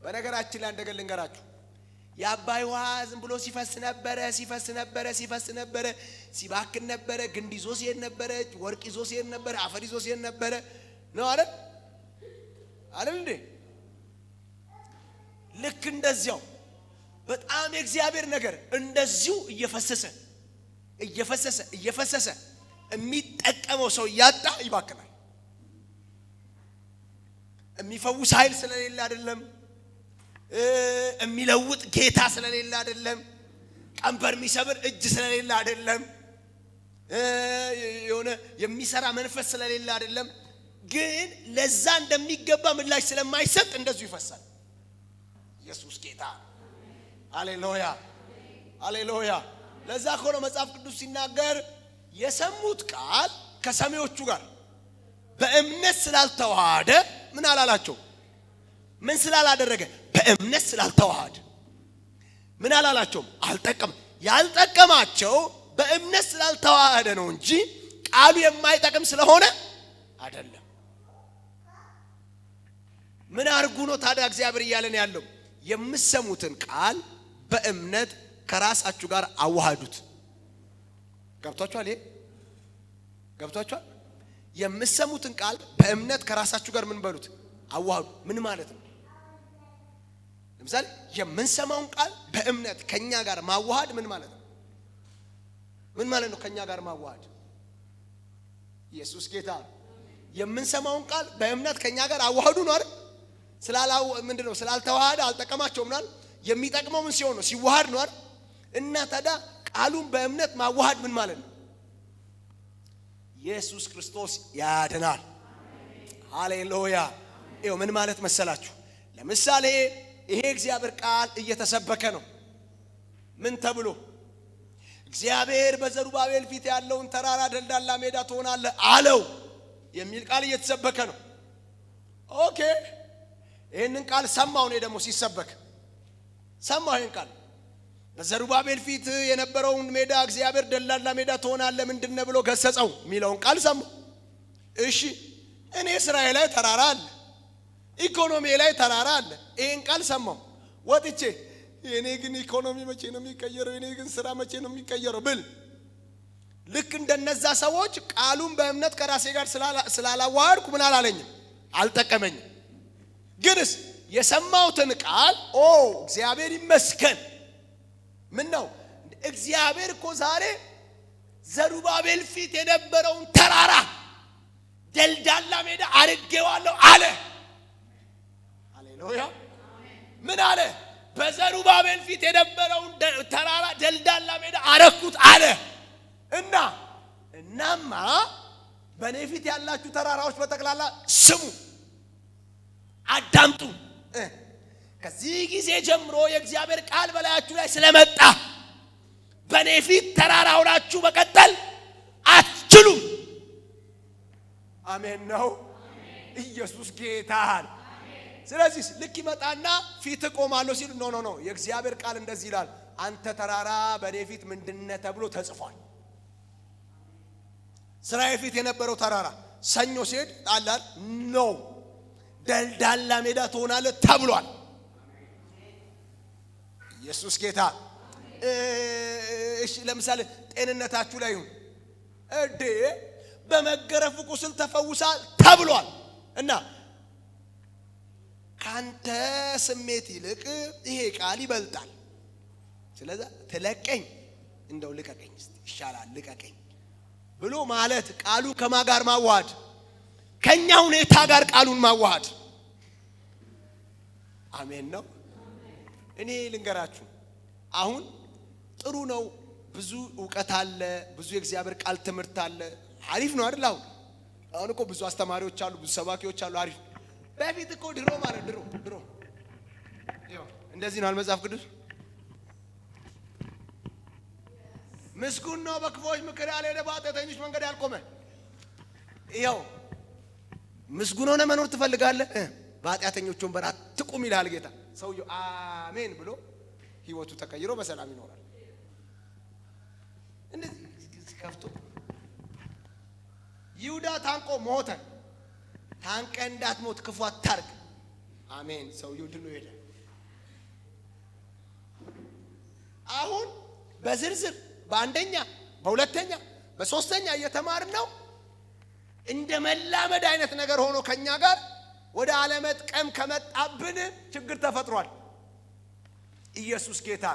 በነገራችን ላይ እንደገል ልንገራችሁ፣ የአባይ ውሃ ዝም ብሎ ሲፈስ ነበረ ሲባክን ነበረ። ግንድ ይዞ ሲሄድ ነበረ፣ ወርቅ ይዞ ሲሄድ ነበረ፣ አፈር ይዞ ሲሄድ ነበረ ነው አይደል እንዴ? ልክ እንደዚያው በጣም የእግዚአብሔር ነገር እንደዚሁ እየፈሰሰ የሚጠቀመው ሰው ያጣ ይባክናል። የሚፈውስ ኃይል ስለሌለ አይደለም፣ የሚለውጥ ጌታ ስለሌለ አይደለም፣ ቀንበር የሚሰብር እጅ ስለሌለ አይደለም፣ የሆነ የሚሰራ መንፈስ ስለሌለ አይደለም። ግን ለዛ እንደሚገባ ምላሽ ስለማይሰጥ እንደዚሁ ይፈሳል። ኢየሱስ ጌታ። ሃሌሉያ። ለዛ ሆኖ መጽሐፍ ቅዱስ ሲናገር የሰሙት ቃል ከሰሚዎቹ ጋር በእምነት ስላልተዋሃደ ምን አላላቸው? ምን ስላላደረገ? በእምነት ስላልተዋሃደ ምን አላላቸውም? አልጠቀም። ያልጠቀማቸው በእምነት ስላልተዋሃደ ነው እንጂ ቃሉ የማይጠቅም ስለሆነ አይደለም። ምን አርጉ ነው ታዲያ እግዚአብሔር እያለን ያለው? የምትሰሙትን ቃል በእምነት ከራሳችሁ ጋር አዋሃዱት። ገብቷችኋል? ገብቷችኋል? የምትሰሙትን ቃል በእምነት ከራሳችሁ ጋር ምን በሉት? አዋሃዱ። ምን ማለት ነው? ለምሳሌ የምንሰማውን ቃል በእምነት ከኛ ጋር ማዋሃድ ምን ማለት ነው? ምን ማለት ነው? ከኛ ጋር ማዋሃድ። ኢየሱስ ጌታ። የምንሰማውን ቃል በእምነት ከኛ ጋር አዋሃዱ ነው አይደል? ምንድነው? ስላልተዋሃደ አልጠቀማቸውም ነው። የሚጠቅመው ምን ሲሆን ነው? ሲዋሃድ ነው አይደል? እና ታዲያ ቃሉን በእምነት ማዋሃድ ምን ማለት ነው? ኢየሱስ ክርስቶስ ያድናል። ሃሌሉያ። ይኸው ምን ማለት መሰላችሁ? ለምሳሌ ይሄ እግዚአብሔር ቃል እየተሰበከ ነው። ምን ተብሎ? እግዚአብሔር በዘሩባቤል ፊት ያለውን ተራራ ደልዳላ ሜዳ ትሆናለህ አለው የሚል ቃል እየተሰበከ ነው። ኦኬ፣ ይሄንን ቃል ሰማው። እኔ ደግሞ ሲሰበክ ሰማው። ይሄን ቃል በዘሩባቤል ፊት የነበረውን ሜዳ እግዚአብሔር ደልዳላ ሜዳ ትሆናለህ ምንድነው ብሎ ገሰጸው የሚለውን ቃል ሰማው። እሺ፣ እኔ ስራዬ ላይ ተራራ አለ፣ ኢኮኖሚ ላይ ተራራ አለ። ይሄን ቃል ሰማው። ወጥቼ የኔ ግን ኢኮኖሚ መቼ ነው የሚቀየረው? የኔ ግን ስራ መቼ ነው የሚቀየረው ብል ልክ እንደነዛ ሰዎች ቃሉን በእምነት ከራሴ ጋር ስላላዋሃድኩ ምን አላለኝም? አልጠቀመኝም። ግንስ የሰማሁትን ቃል እግዚአብሔር ይመስገን። ምን ነው እግዚአብሔር እኮ ዛሬ ዘሩባቤል ፊት የነበረውን ተራራ ደልዳላ ሜዳ አድርጌዋለሁ አለ። ሃሌሉያ። ምን አለ? በዘሩባቤል ፊት የነበረውን ተራራ ደልዳላ ሜዳ አረኩት አለ። እናማ በኔ ፊት ያላችሁ ተራራዎች በጠቅላላ ስሙ፣ አዳምጡ። ከዚህ ጊዜ ጀምሮ የእግዚአብሔር ቃል በላያችሁ ላይ ስለመጣ በኔ ፊት ተራራ ሆናችሁ መቀጠል አትችሉም። አሜን ነው። ኢየሱስ ጌታን። ስለዚህ ልክ ይመጣና ፊት ቆማለሁ ሲል ኖ የእግዚአብሔር ቃል እንደዚህ ይላል፣ አንተ ተራራ በኔ ፊት ምንድነህ ተብሎ ተጽፏል። ስራዬ ፊት የነበረው ተራራ ሰኞ ሲሄድ ጣላል ነው ደልዳላ ሜዳ ትሆናለህ ተብሏል። ኢየሱስ ጌታ። እሺ፣ ለምሳሌ ጤንነታችሁ ላይ ይሁን በመገረፉ ቁስል ተፈውሳል ተብሏል። እና ካንተ ስሜት ይልቅ ይሄ ቃል ይበልጣል። ስለዚህ ተለቀኝ፣ እንደው ልቀቀኝ ይሻላል ልቀቀኝ ብሎ ማለት ቃሉ ከማጋር ማዋሃድ፣ ከኛ ሁኔታ ጋር ቃሉን ማዋሃድ። አሜን ነው። እኔ ልንገራችሁ፣ አሁን ጥሩ ነው፣ ብዙ ዕውቀት አለ፣ ብዙ የእግዚአብሔር ቃል ትምህርት አለ። አሪፍ ነው አይደል? አሁን እኮ ብዙ አስተማሪዎች አሉ፣ ብዙ ሰባኪዎች አሉ። አሪፍ። በፊት እኮ ድሮ ማለት ድሮ እንደዚህ ነው መጽሐፍ ቅዱስ። ምስጉን ነው በክፉዎች ምክር ያልሄደ፣ በኃጢአተኞች መንገድ ያልቆመ። ይኸው ምስጉን ሆነ መኖር ትፈልጋለህ? በኃጢአተኞች ወንበር አትቁም ይልሃል ጌታ። ሰውየው አሜን ብሎ ህይወቱ ተቀይሮ በሰላም ይኖራል። እንደዚህ ከፍቶ ይሁዳ ታንቆ ሞተ። ታንቀ እንዳትሞት ክፉ አታርግ። አሜን። ሰውየው ድኖ ሄደ። አሁን በዝርዝር በአንደኛ በሁለተኛ በሶስተኛ እየተማርን ነው። እንደ መላመድ አይነት ነገር ሆኖ ከኛ ጋር ወደ አለመጥቀም ከመጣብን ችግር ተፈጥሯል። ኢየሱስ ጌታ።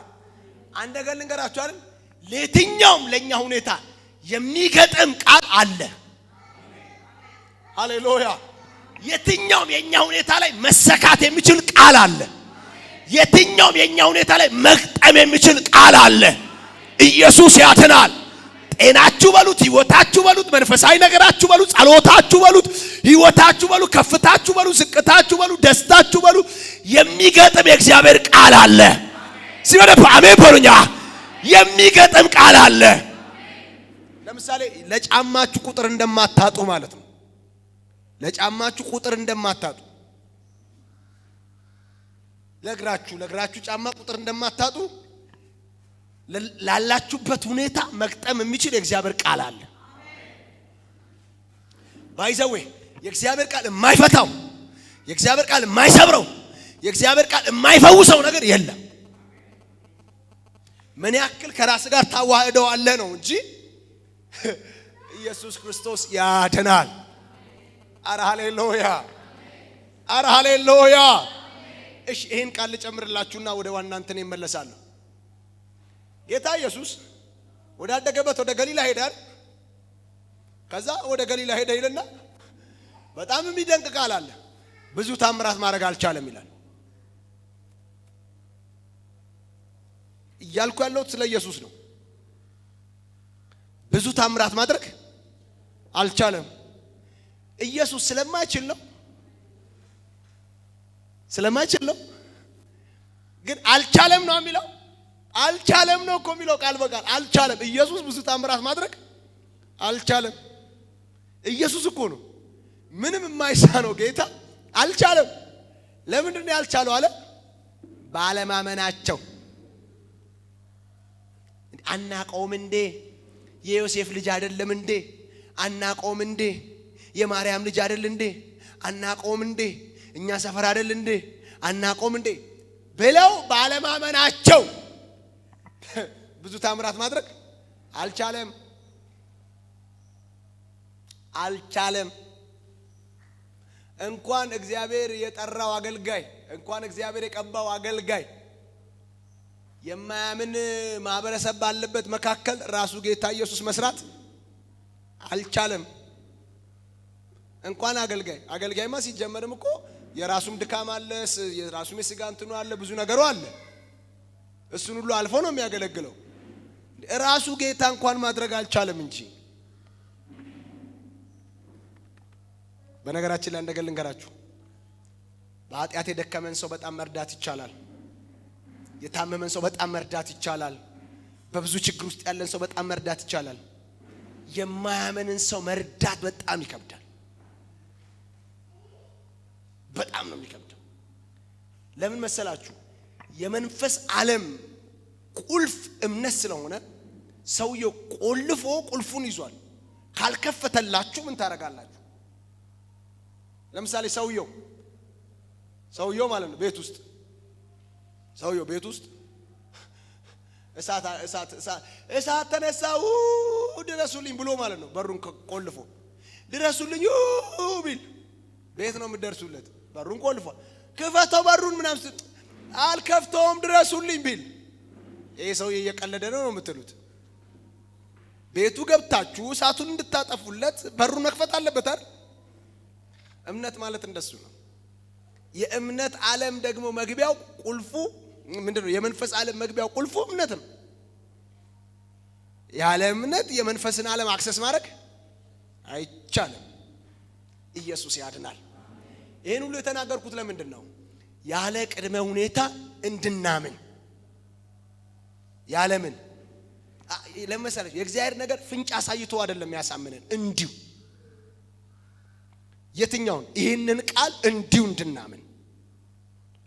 አንድ ነገር ልንገራችሁ አይደል? ለየትኛውም ለኛ ሁኔታ የሚገጥም ቃል አለ። ሃሌሉያ። የትኛውም የኛ ሁኔታ ላይ መሰካት የሚችል ቃል አለ። የትኛውም የኛ ሁኔታ ላይ መግጠም የሚችል ቃል አለ። ኢየሱስ ያድናል። ጤናችሁ በሉት፣ ህይወታችሁ በሉት፣ መንፈሳዊ ነገራችሁ በሉት፣ ጸሎታችሁ በሉት፣ ህይወታችሁ በሉት፣ ከፍታችሁ በሉት፣ ዝቅታችሁ በሉት፣ ደስታችሁ በሉት፣ የሚገጥም የእግዚአብሔር ቃል አለ። ሲበደፍ አሜን በሉኛ። የሚገጥም ቃል አለ። ለምሳሌ ለጫማችሁ ቁጥር እንደማታጡ ማለት ነው። ለጫማችሁ ቁጥር እንደማታጡ፣ ለእግራችሁ ጫማ ቁጥር እንደማታጡ ላላችሁበት ሁኔታ መግጠም የሚችል የእግዚአብሔር ቃል አለ። ባይዘዌ የእግዚአብሔር ቃል የማይፈታው፣ የእግዚአብሔር ቃል የማይሰብረው፣ የእግዚአብሔር ቃል የማይፈውሰው ነገር የለም። ምን ያክል ከራስ ጋር ታዋህደዋለህ ነው እንጂ ኢየሱስ ክርስቶስ ያድናል። አረ ሃሌሉያ፣ አረ ሃሌሉያ። እሺ ይሄን ቃል ልጨምርላችሁና ወደ ዋና እንትን ይመለሳለሁ። ጌታ ኢየሱስ ወዳደገበት ወደ ገሊላ ሄዳል። ከዛ ወደ ገሊላ ሄደ ይልና በጣም የሚደንቅ ቃል አለ። ብዙ ታምራት ማድረግ አልቻለም ይላል። እያልኩ ያለሁት ስለ ኢየሱስ ነው። ብዙ ታምራት ማድረግ አልቻለም። ኢየሱስ ስለማይችል ነው፣ ስለማይችል ነው። ግን አልቻለም ነው የሚለው። አልቻለም ነው እኮ የሚለው ቃል በቃል አልቻለም። ኢየሱስ ብዙ ታምራት ማድረግ አልቻለም። ኢየሱስ እኮ ነው ምንም የማይሳነው ጌታ። አልቻለም። ለምንድን ነው ያልቻለው አለ? ባለማመናቸው። አናቀውም እንዴ? የዮሴፍ ልጅ አይደለም እንዴ? አናቀውም እንዴ? የማርያም ልጅ አይደል እንዴ? አናቀውም እንዴ? እኛ ሰፈር አይደል እንዴ? አናቀውም እንዴ ብለው ባለማመናቸው ብዙ ታምራት ማድረግ አልቻለም። አልቻለም። እንኳን እግዚአብሔር የጠራው አገልጋይ፣ እንኳን እግዚአብሔር የቀባው አገልጋይ የማያምን ማህበረሰብ ባለበት መካከል ራሱ ጌታ ኢየሱስ መስራት አልቻለም። እንኳን አገልጋይማ ሲጀመርም እኮ የራሱም ድካም አለ፣ የራሱም የሥጋ እንትኑ አለ፣ ብዙ ነገሩ አለ። እሱን ሁሉ አልፎ ነው የሚያገለግለው። ራሱ ጌታ እንኳን ማድረግ አልቻለም እንጂ። በነገራችን ላይ እንደገል ልንገራችሁ፣ በኃጢአት የደከመን ሰው በጣም መርዳት ይቻላል። የታመመን ሰው በጣም መርዳት ይቻላል። በብዙ ችግር ውስጥ ያለን ሰው በጣም መርዳት ይቻላል። የማያመንን ሰው መርዳት በጣም ይከብዳል። በጣም ነው የሚከብደው። ለምን መሰላችሁ? የመንፈስ ዓለም ቁልፍ እምነት ስለሆነ ሰውየው ቆልፎ ቁልፉን ይዟል። ካልከፈተላችሁ ምን ታረጋላችሁ? ለምሳሌ ሰውየው ማለት ነው ቤት ውስጥ እሳት ተነሳው ድረሱልኝ ብሎ ማለት ነው። በሩን ቆልፎ ድረሱልኝ ቢል ቤት ነው የምትደርሱለት። በሩን ቆልፏል። ክፈተው በሩን ምናምን አልከፍተውም ድረሱልኝ ቢል ይሄ ሰውዬ እየቀለደ ነው የምትሉት። ቤቱ ገብታችሁ እሳቱን እንድታጠፉለት በሩን መክፈት አለበት አይደል? እምነት ማለት እንደሱ ነው። የእምነት ዓለም ደግሞ መግቢያው ቁልፉ ምንድነው? የመንፈስ ዓለም መግቢያው ቁልፉ እምነት ነው። ያለ እምነት የመንፈስን ዓለም አክሰስ ማድረግ አይቻልም። ኢየሱስ ያድናል። ይሄን ሁሉ የተናገርኩት ለምንድን ነው? ያለ ቅድመ ሁኔታ እንድናምን። ያለ ምን ለምሳሌ የእግዚአብሔር ነገር ፍንጭ አሳይቶ አይደለም ያሳምነን። እንዲሁ የትኛውን ይሄንን ቃል እንዲሁ እንድናምን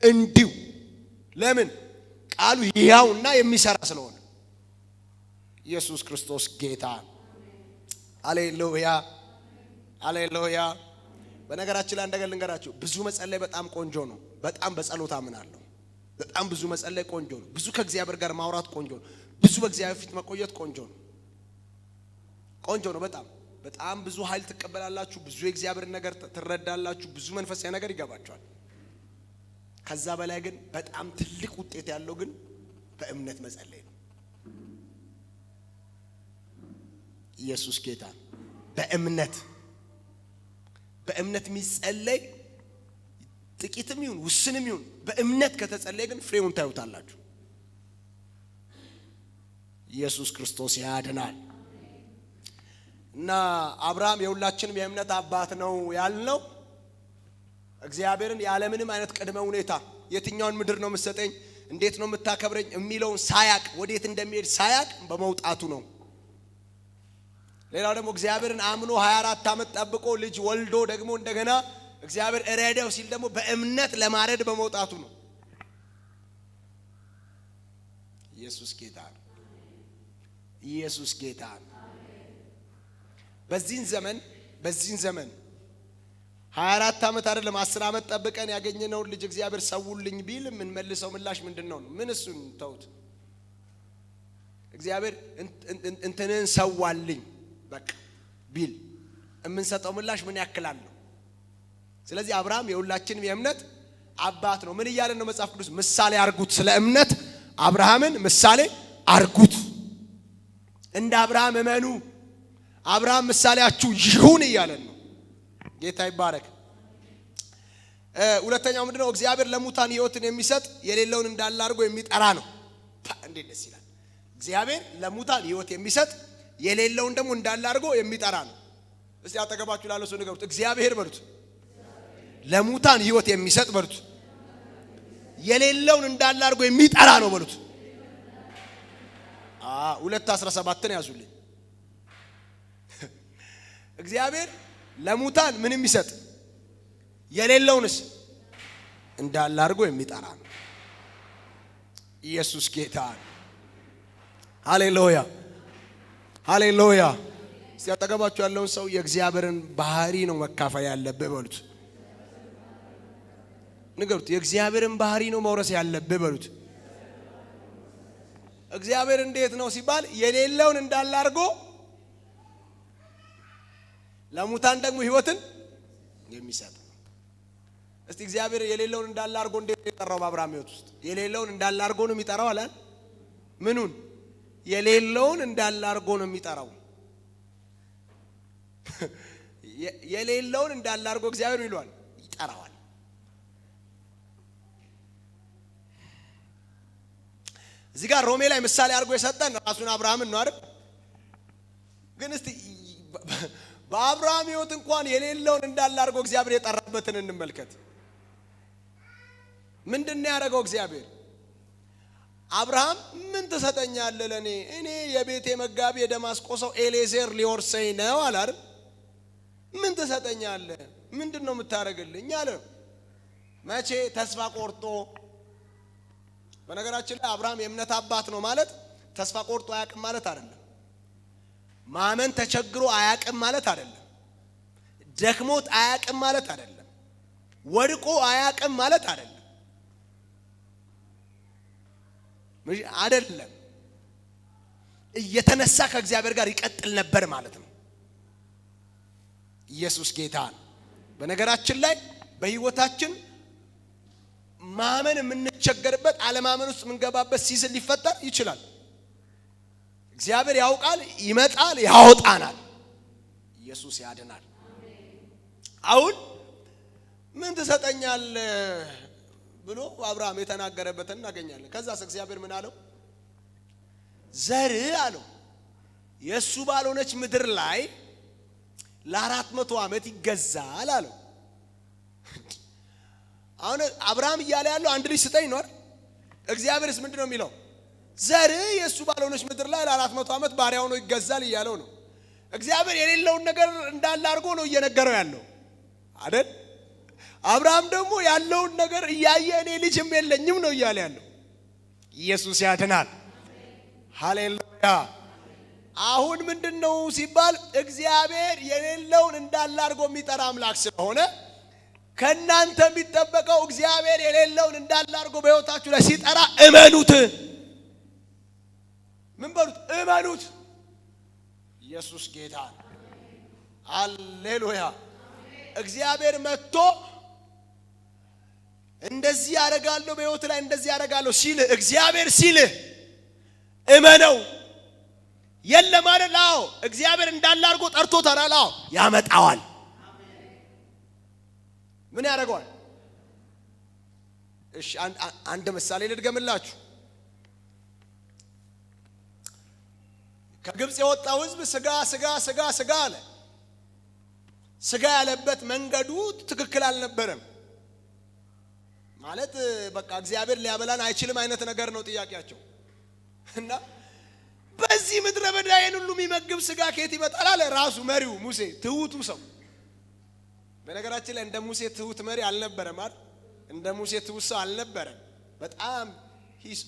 እንዲሁ ለምን ቃሉ ያውና የሚሰራ ስለሆነ ኢየሱስ ክርስቶስ ጌታ። ሃሌሉያ ሃሌሉያ። በነገራችን ላይ እንደገል ልንገራችሁ፣ ብዙ መጸለይ በጣም ቆንጆ ነው። በጣም በጸሎት አምናለሁ። በጣም ብዙ መጸለይ ቆንጆ ነው። ብዙ ከእግዚአብሔር ጋር ማውራት ቆንጆ ነው። ብዙ በእግዚአብሔር ፊት መቆየት ቆንጆ ነው። ቆንጆ ነው። በጣም ብዙ ኃይል ትቀበላላችሁ። ብዙ የእግዚአብሔር ነገር ትረዳላችሁ። ብዙ መንፈሳዊ ነገር ይገባችኋል። ከዛ በላይ ግን በጣም ትልቅ ውጤት ያለው ግን በእምነት መጸለይ ነው። ኢየሱስ ጌታ። በእምነት የሚጸለይ ጥቂትም ይሁን ውስንም ይሁን በእምነት ከተጸለየ ግን ፍሬውን ታዩታላችሁ። ኢየሱስ ክርስቶስ ያድናል። እና አብርሃም የሁላችንም የእምነት አባት ነው ያልነው እግዚአብሔርን ያለምንም አይነት ቅድመ ሁኔታ የትኛውን ምድር ነው የምትሰጠኝ፣ እንዴት ነው የምታከብረኝ የሚለውን ሳያቅ ወዴት እንደሚሄድ ሳያቅ በመውጣቱ ነው። ሌላው ደግሞ እግዚአብሔርን አምኖ 24 ዓመት ጠብቆ ልጅ ወልዶ ደግሞ እንደገና እግዚአብሔር እረዳው ሲል ደግሞ በእምነት ለማረድ በመውጣቱ ነው። ኢየሱስ ጌታ ነው። ኢየሱስ ጌታ ነው። በዚህን ዘመን 24 ዓመት አይደለም 10 ዓመት ጠብቀን ያገኘነውን ልጅ እግዚአብሔር ሰውልኝ ቢል ምን መልሰው ምላሽ ምንድነው? ምን እሱን ተውት። እግዚአብሔር እንትንን ሰዋልኝ በቃ ቢል የምንሰጠው ምላሽ ምን ያክላል ነው። ስለዚህ አብርሃም የሁላችንም የእምነት አባት ነው። ምን እያለን ነው መጽሐፍ ቅዱስ? ምሳሌ አርጉት። ስለ እምነት አብርሃምን ምሳሌ አርጉት። እንደ አብርሃም እመኑ፣ አብርሃም ምሳሌያችሁ ይሁን እያለን ነው። ጌታ ይባረክ። ሁለተኛው ምንድነው? እግዚአብሔር ለሙታን ሕይወትን የሚሰጥ የሌለውን እንዳለ አድርጎ የሚጠራ ነው። እንዴት ደስ ይላል! እግዚአብሔር ለሙታን ሕይወት የሚሰጥ የሌለውን ደግሞ እንዳለ አድርጎ የሚጠራ ነው። እስቲ አጠገባችሁ ላለው ሰው ንገሩት፣ እግዚአብሔር በሉት ለሙታን ሕይወት የሚሰጥ በሉት፣ የሌለውን እንዳለ አድርጎ የሚጠራ ነው በሉት። 2:17 ያዙልኝ። እግዚአብሔር ለሙታን ምን የሚሰጥ የሌለውንስ እንዳለ አድርጎ የሚጠራ ነው። ኢየሱስ ጌታ። ሃሌሉያ ሃሌሉያ። ሲያጠገባችሁ ያለውን ሰው የእግዚአብሔርን ባህሪ ነው መካፈል ያለብህ በሉት። ንገሩት፣ የእግዚአብሔርን ባህሪ ነው መውረስ ያለብህ በሉት። እግዚአብሔር እንዴት ነው ሲባል የሌለውን እንዳለ አድርጎ ለሙታን ደግሞ ሕይወትን የሚሰጥ ነው። እስቲ እግዚአብሔር የሌለውን እንዳለ አድርጎ እንዴት ነው የጠራው? በአብርሃም ሕይወት ውስጥ የሌለውን እንዳለ አድርጎ ነው የሚጠራው አላል? ምኑን? የሌለውን እንዳለ አድርጎ ነው የሚጠራው። የሌለውን እንዳለ አድርጎ እግዚአብሔር ይሏል፣ ይጠራዋል። እዚህ ጋር ሮሜ ላይ ምሳሌ አድርጎ የሰጠን ራሱን አብርሃምን ነው አይደል? ግን እስቲ በአብርሃም ሕይወት እንኳን የሌለውን እንዳለ አድርጎ እግዚአብሔር የጠራበትን እንመልከት። ምንድነው ያደረገው እግዚአብሔር? አብርሃም ምን ትሰጠኛለህ ለኔ? እኔ የቤቴ መጋቢ የደማስቆ ሰው ኤሌዜር ሊወርሰኝ ነው አለ አይደል? ምን ትሰጠኛለህ? ምንድነው የምታደርግልኝ አለ። መቼ? ተስፋ ቆርጦ። በነገራችን ላይ አብርሃም የእምነት አባት ነው ማለት ተስፋ ቆርጦ አያውቅም ማለት አይደለም። ማመን ተቸግሮ አያውቅም ማለት አይደለም። ደክሞት አያውቅም ማለት አይደለም። ወድቆ አያውቅም ማለት አይደለም። አይደለም እየተነሳ ከእግዚአብሔር ጋር ይቀጥል ነበር ማለት ነው። ኢየሱስ ጌታ ነው። በነገራችን ላይ በህይወታችን ማመን የምንቸገርበት አለማመን ውስጥ የምንገባበት ሲዝን ሊፈጠር ይችላል። እግዚአብሔር ያውቃል፣ ይመጣል፣ ያወጣናል። ኢየሱስ ያድናል። አሁን ምን ትሰጠኛለህ ብሎ አብርሃም የተናገረበትን እናገኛለን። ከዛስ እግዚአብሔር ምን አለው? ዘር አለው የሱ ባልሆነች ምድር ላይ ለ400 ዓመት ይገዛል አለው። አሁን አብርሃም እያለ ያለው አንድ ልጅ ስጠኝ ነው አይደል? እግዚአብሔርስ ምንድነው የሚለው? ዘር የሱ ባልሆነች ምድር ላይ ለ400 ዓመት ባሪያ ሆኖ ይገዛል እያለው ነው። እግዚአብሔር የሌለውን ነገር እንዳለ አድርጎ ነው እየነገረው ያለው አይደል? አብርሃም ደግሞ ያለውን ነገር እያየ እኔ ልጅም የለኝም ነው እያለ ያለው። ኢየሱስ ያድናል። ሃሌሉያ። አሁን ምንድነው ሲባል እግዚአብሔር የሌለውን እንዳለ አድርጎ የሚጠራ አምላክ ስለሆነ ከናንተ የሚጠበቀው እግዚአብሔር የሌለውን እንዳለ አድርጎ በሕይወታችሁ ላይ ሲጠራ እመኑት። ምን በሉት? እመኑት። ኢየሱስ ጌታ ነው። ሃሌሉያ። እግዚአብሔር መጥቶ እንደዚህ ያደርጋለሁ በሕይወት ላይ እንደዚህ ያደርጋለሁ ሲልህ እግዚአብሔር ሲልህ እመነው። የለም አይደል? አዎ እግዚአብሔር እንዳለ አድርጎ ጠርቶታል። አዎ ያመጣዋል። ምን ያደርገዋል? እሺ አንድ ምሳሌ ልድገምላችሁ። ከግብጽ የወጣው ሕዝብ ስጋ ስጋ ስጋ ስጋ አለ። ስጋ ያለበት መንገዱ ትክክል አልነበረም። ማለት በቃ እግዚአብሔር ሊያበላን አይችልም አይነት ነገር ነው ጥያቄያቸው። እና በዚህ ምድረ በዳ ይሄን ሁሉ የሚመግብ ስጋ ከየት ይመጣል አለ ራሱ መሪው ሙሴ፣ ትሁቱ ሰው። በነገራችን ላይ እንደ ሙሴ ትሁት መሪ አልነበረም አይደል? እንደ ሙሴ ትሁት ሰው አልነበረም። በጣም ሂስ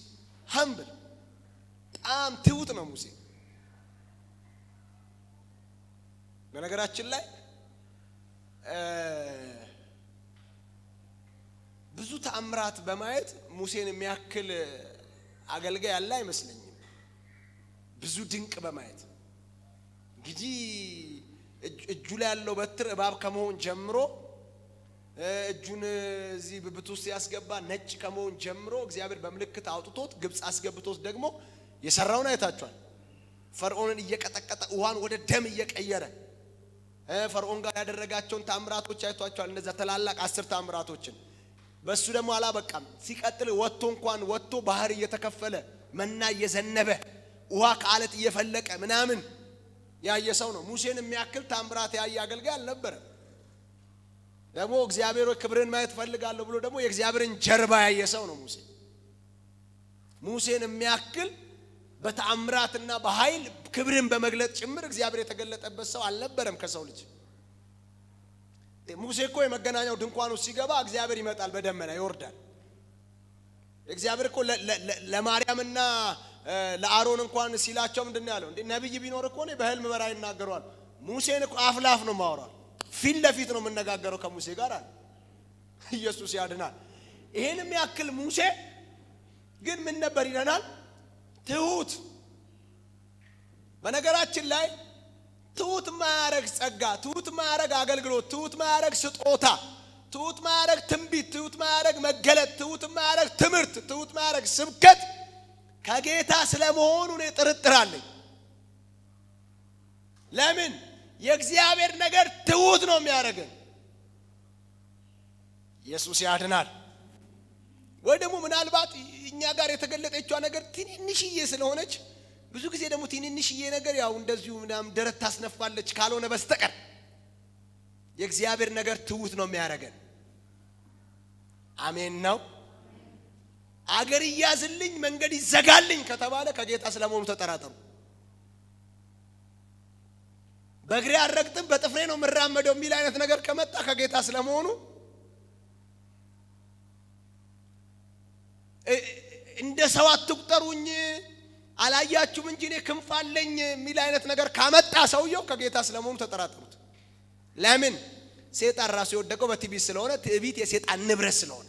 ሀምብል፣ በጣም ትሁት ነው ሙሴ። በነገራችን ላይ ብዙ ተአምራት በማየት ሙሴን የሚያክል አገልጋይ ያለ አይመስለኝም። ብዙ ድንቅ በማየት እንግዲህ እጁ ላይ ያለው በትር እባብ ከመሆን ጀምሮ እጁን እዚህ ብብት ውስጥ ያስገባ ነጭ ከመሆን ጀምሮ እግዚአብሔር በምልክት አውጥቶት ግብጽ አስገብቶት ደግሞ የሰራውን አይታችኋል። ፈርዖንን እየቀጠቀጠ ውሃን ወደ ደም እየቀየረ ፈርዖን ጋር ያደረጋቸውን ተአምራቶች አይቷቸዋል። እነዛ ተላላቅ 10 ተአምራቶችን። በሱ ደግሞ አላበቃም። ሲቀጥል ወጥቶ ባህር እየተከፈለ መና እየዘነበ ውሃ ከአለት እየፈለቀ ምናምን ያየ ሰው ነው። ሙሴን የሚያክል ተአምራት ያየ አገልጋይ አልነበረም። ደግሞ እግዚአብሔር ክብርን ማየት ፈልጋለሁ ብሎ ደግሞ የእግዚአብሔርን ጀርባ ያየ ሰው ነው ሙሴ። ሙሴን የሚያክል በተአምራትና በኃይል ክብርን በመግለጥ ጭምር እግዚአብሔር የተገለጠበት ሰው አልነበረም ከሰው ልጅ። ሙሴ እኮ የመገናኛው ድንኳን ውስጥ ሲገባ እግዚአብሔር ይመጣል በደመና ይወርዳል። እግዚአብሔር እኮ ለማርያምና ለአሮን እንኳን ሲላቸው ምንድነው ያለው? እንዴ ነብይ ቢኖር እኮ ነው በህልም በራእይ ይናገራል። ሙሴን እኮ አፍላፍ ነው ማወራው፣ ፊት ለፊት ነው የምነጋገረው ከሙሴ ጋር አለ። ኢየሱስ ያድናል። ይሄንም ያክል ሙሴ ግን ምን ነበር ይለናል? ትሁት። በነገራችን ላይ ትሁት ማያረግ ጸጋ፣ ትሁት ማያረግ አገልግሎት፣ ትሁት ማያረግ ስጦታ፣ ትሁት ማያረግ ትንቢት፣ ትሁት ማያረግ መገለጥ፣ ትሁት ማያረግ ትምህርት፣ ትሁት ማያረግ ስብከት ከጌታ ስለመሆኑ ነው ጥርጥር አለኝ። ለምን? የእግዚአብሔር ነገር ትሁት ነው የሚያረገን። ኢየሱስ ያድናል። ወይ ደግሞ ምናልባት እኛ ጋር የተገለጠችው ነገር ትንንሽዬ ስለሆነች ብዙ ጊዜ ደግሞ ትንንሽዬ ነገር ያው እንደዚሁ ምናምን ደረት ታስነፋለች ካልሆነ በስተቀር የእግዚአብሔር ነገር ትሁት ነው የሚያረገን። አሜን ነው። አገር ይያዝልኝ መንገድ ይዘጋልኝ ከተባለ ከጌታ ስለመሆኑ ተጠራጠሩ። በእግሬ አልረግጥም በጥፍሬ ነው የምራመደው የሚል አይነት ነገር ከመጣ ከጌታ ስለመሆኑ እንደ ሰው አትቁጠሩኝ አላያችሁም እንጂ እኔ ክንፍ አለኝ የሚል አይነት ነገር ካመጣ ሰውየው ከጌታ ስለመሆኑ ተጠራጠሩት። ለምን? ሰይጣን ራሱ የወደቀው በትዕቢት ስለሆነ፣ ትዕቢት የሰይጣን ንብረት ስለሆነ።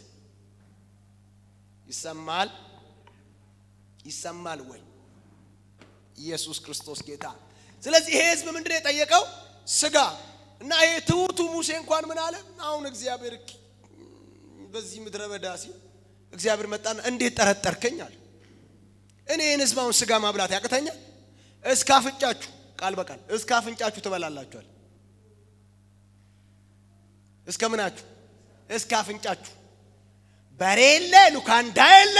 ይሰማል ወይ? ኢየሱስ ክርስቶስ ጌታ። ስለዚህ ይሄ ህዝብ ምንድነው የጠየቀው? ስጋ እና ይሄ ትሁቱ ሙሴ እንኳን ምን አለ? አሁን እግዚአብሔር በዚህ ምድረ በዳ ሲል እግዚአብሔር መጣና እንዴት ጠረጠርከኝ አለ። እኔ ይህን ህዝብ አሁን ስጋ ማብላት ያቅተኛል? እስከ አፍንጫችሁ፣ ቃል በቃል እስከ አፍንጫችሁ ትበላላችኋል። እስከ ምናችሁ? እስከ አፍንጫችሁ። በሬ የለ ሉካንዳ የለ።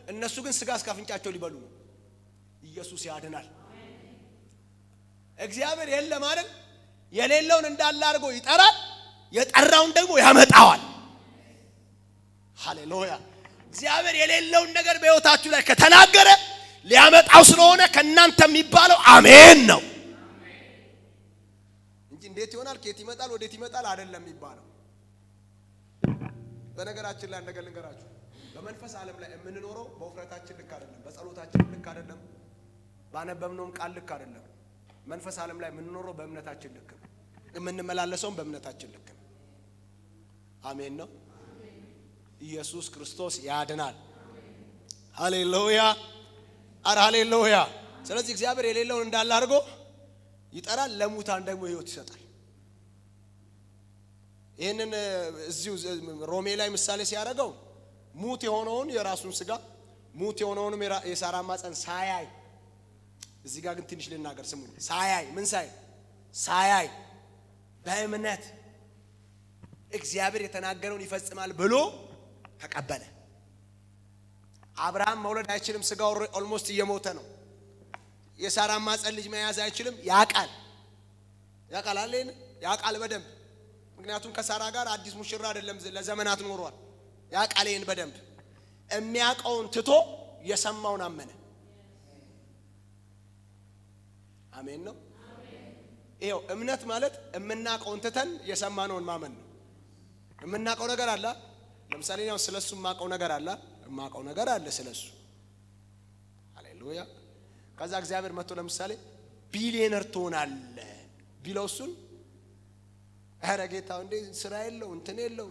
እነሱ ግን ስጋ እስከ አፍንጫቸው ሊበሉ ነው። ኢየሱስ ያድናል። እግዚአብሔር የለ ማለት የሌለውን እንዳለ አድርጎ ይጠራል፣ የጠራውን ደግሞ ያመጣዋል። ሃሌሉያ። እግዚአብሔር የሌለውን ነገር በሕይወታችሁ ላይ ከተናገረ ሊያመጣው ስለሆነ ከናንተ የሚባለው አሜን ነው እንጂ እንዴት ይሆናል ከየት ይመጣል ወዴት ይመጣል አይደለም የሚባለው። በነገራችን ላይ ነገር ልንገራችሁ፣ በመንፈስ ዓለም ላይ የምንኖረው በውፍረታችን ልክ አይደለም፣ በጸሎታችን ልክ አይደለም፣ ባነበብነውም ቃል ልክ አይደለም። መንፈስ ዓለም ላይ የምንኖረው በእምነታችን ልክ ነው፣ የምንመላለሰውም በእምነታችን ልክ ነው። አሜን ነው። ኢየሱስ ክርስቶስ ያድናል። ሃሌሉያ አረ ሃሌሉያ። ስለዚህ እግዚአብሔር የሌለውን እንዳለ አድርጎ ይጠራል፣ ለሙታን ደግሞ ሕይወት ይሰጣል። ይሄንን እዚሁ ሮሜ ላይ ምሳሌ ሲያደርገው ሙት የሆነውን የራሱን ስጋ ሙት የሆነውንም የሳራ ማፀን ሳያይ፣ እዚህ ጋር ግን ትንሽ ልናገር ስሙ። ሳያይ ምን ሳያይ በእምነት እግዚአብሔር የተናገረውን ይፈጽማል ብሎ ተቀበለ። አብርሃም መውለድ አይችልም፣ ስጋው ኦልሞስት እየሞተ ነው። የሳራ ማፀን ልጅ መያዝ አይችልም። ያቃል አለን ያቃል በደንብ። ምክንያቱም ከሳራ ጋር አዲስ ሙሽራ አይደለም፣ ለዘመናት ኖሯል። ያቃልን በደንብ የሚያቀውን ትቶ የሰማውን አመነ። አሜን ነው። ይሄው እምነት ማለት የምናቀውን ትተን የሰማነውን ማመን ነው። የምናቀው ነገር አለ። ለምሳሌ ነው ስለሱ ማቀው ነገር አለ፣ ማቀው ነገር አለ ስለሱ። ሃሌሉያ። ከዛ እግዚአብሔር መጥቶ ለምሳሌ ቢሊየነር ትሆናለህ ቢለው እሱን ኧረ ጌታ እንዴ ስራ የለው እንትን የለው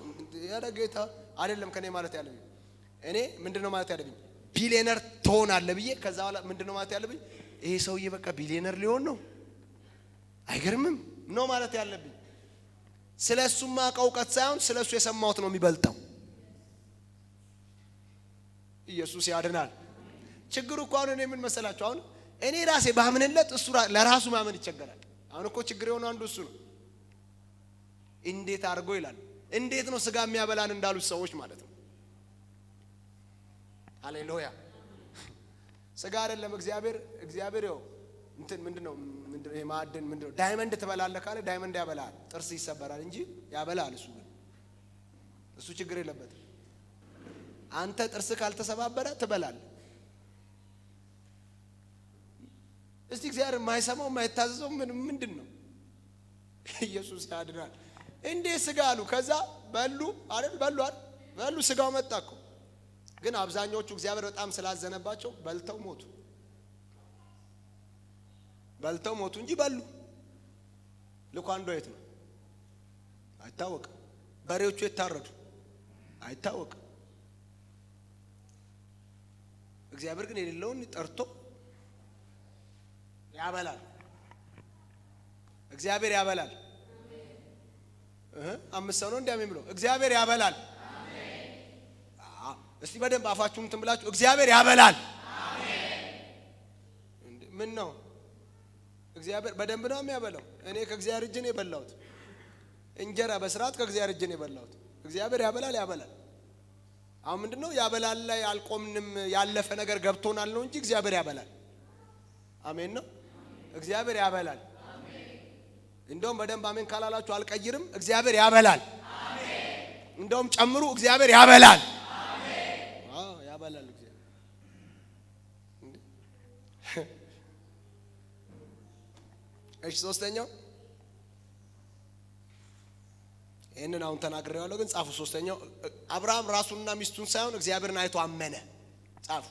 ኧረ ጌታ አይደለም ከኔ ማለት ያለብኝ እኔ ምንድነው ማለት ያለብኝ ቢሊየነር ትሆናለህ ብዬ ከዛ በኋላ ምንድነው ማለት ያለብኝ ይሄ ሰውዬ በቃ ቢሊየነር ሊሆን ነው አይገርምም ነው ማለት ያለብኝ። ስለሱ ማቀው ዕውቀት ሳይሆን ስለሱ የሰማሁት ነው የሚበልጠው። ኢየሱስ ያድናል። ችግሩ እኮ አሁን እኔ ምን መሰላችሁ፣ አሁን እኔ ራሴ ባምንለት እሱ ለራሱ ማመን ይቸገራል። አሁን እኮ ችግር የሆነው አንዱ እሱ ነው። እንዴት አድርጎ ይላል። እንዴት ነው ስጋ የሚያበላን እንዳሉት ሰዎች ማለት ነው። ሃሌሉያ። ስጋ አይደለም እግዚአብሔር ይኸው እንትን ምንድነው ይሄ ማዕድን ምንድነው ዳይመንድ ትበላለህ ካለ ዳይመንድ ያበላል። ጥርስ ይሰበራል እንጂ ያበላል። እሱ ችግር የለበትም። አንተ ጥርስ ካልተሰባበረ ትበላለህ። እስቲ እግዚአብሔር የማይሰማው የማይታዘዘው ምንድነው? ኢየሱስ ያድናል። እንዴ ስጋ አሉ። ከዛ በሉ አይደል በሉ ስጋው መጣ እኮ። ግን አብዛኞቹ እግዚአብሔር በጣም ስላዘነባቸው በልተው ሞቱ እንጂ በሉ። ልኳንዶ የት ነው አይታወቅም። በሬዎቹ የታረዱ አይታወቅም። እግዚአብሔር ግን የሌለውን ጠርቶ ያበላል። እግዚአብሔር ያበላል። አምስት ሰው ነው እንዲያመኝ ብሎ እግዚአብሔር ያበላል። አሜን። እስቲ በደንብ አፋችሁን እንትን ብላችሁ እግዚአብሔር ያበላል። አሜን። ምን ነው እግዚአብሔር በደንብ ነው የሚያበላው። እኔ ከእግዚአብሔር እጅ ነው የበላሁት እንጀራ በስርዓት ከእግዚአብሔር እጅ ነው የበላሁት። እግዚአብሔር ያበላል። አሁን ምንድነው ያበላል ላይ አልቆምንም። ያለፈ ነገር ገብቶናል ነው እንጂ እግዚአብሔር ያበላል። አሜን ነው። እግዚአብሔር ያበላል። እንደውም በደንብ አሜን ካላላችሁ አልቀይርም። እግዚአብሔር ያበላል። አሜን። እንደውም ጨምሩ። እግዚአብሔር ያበላል። አሜን። ያበላል እግዚአብሔር። እሺ ሶስተኛው ይሄንን አሁን ተናግሬዋለሁ፣ ግን ጻፉ። ሶስተኛው አብርሃም ራሱንና ሚስቱን ሳይሆን እግዚአብሔርን አይቶ አመነ። ጻፉ።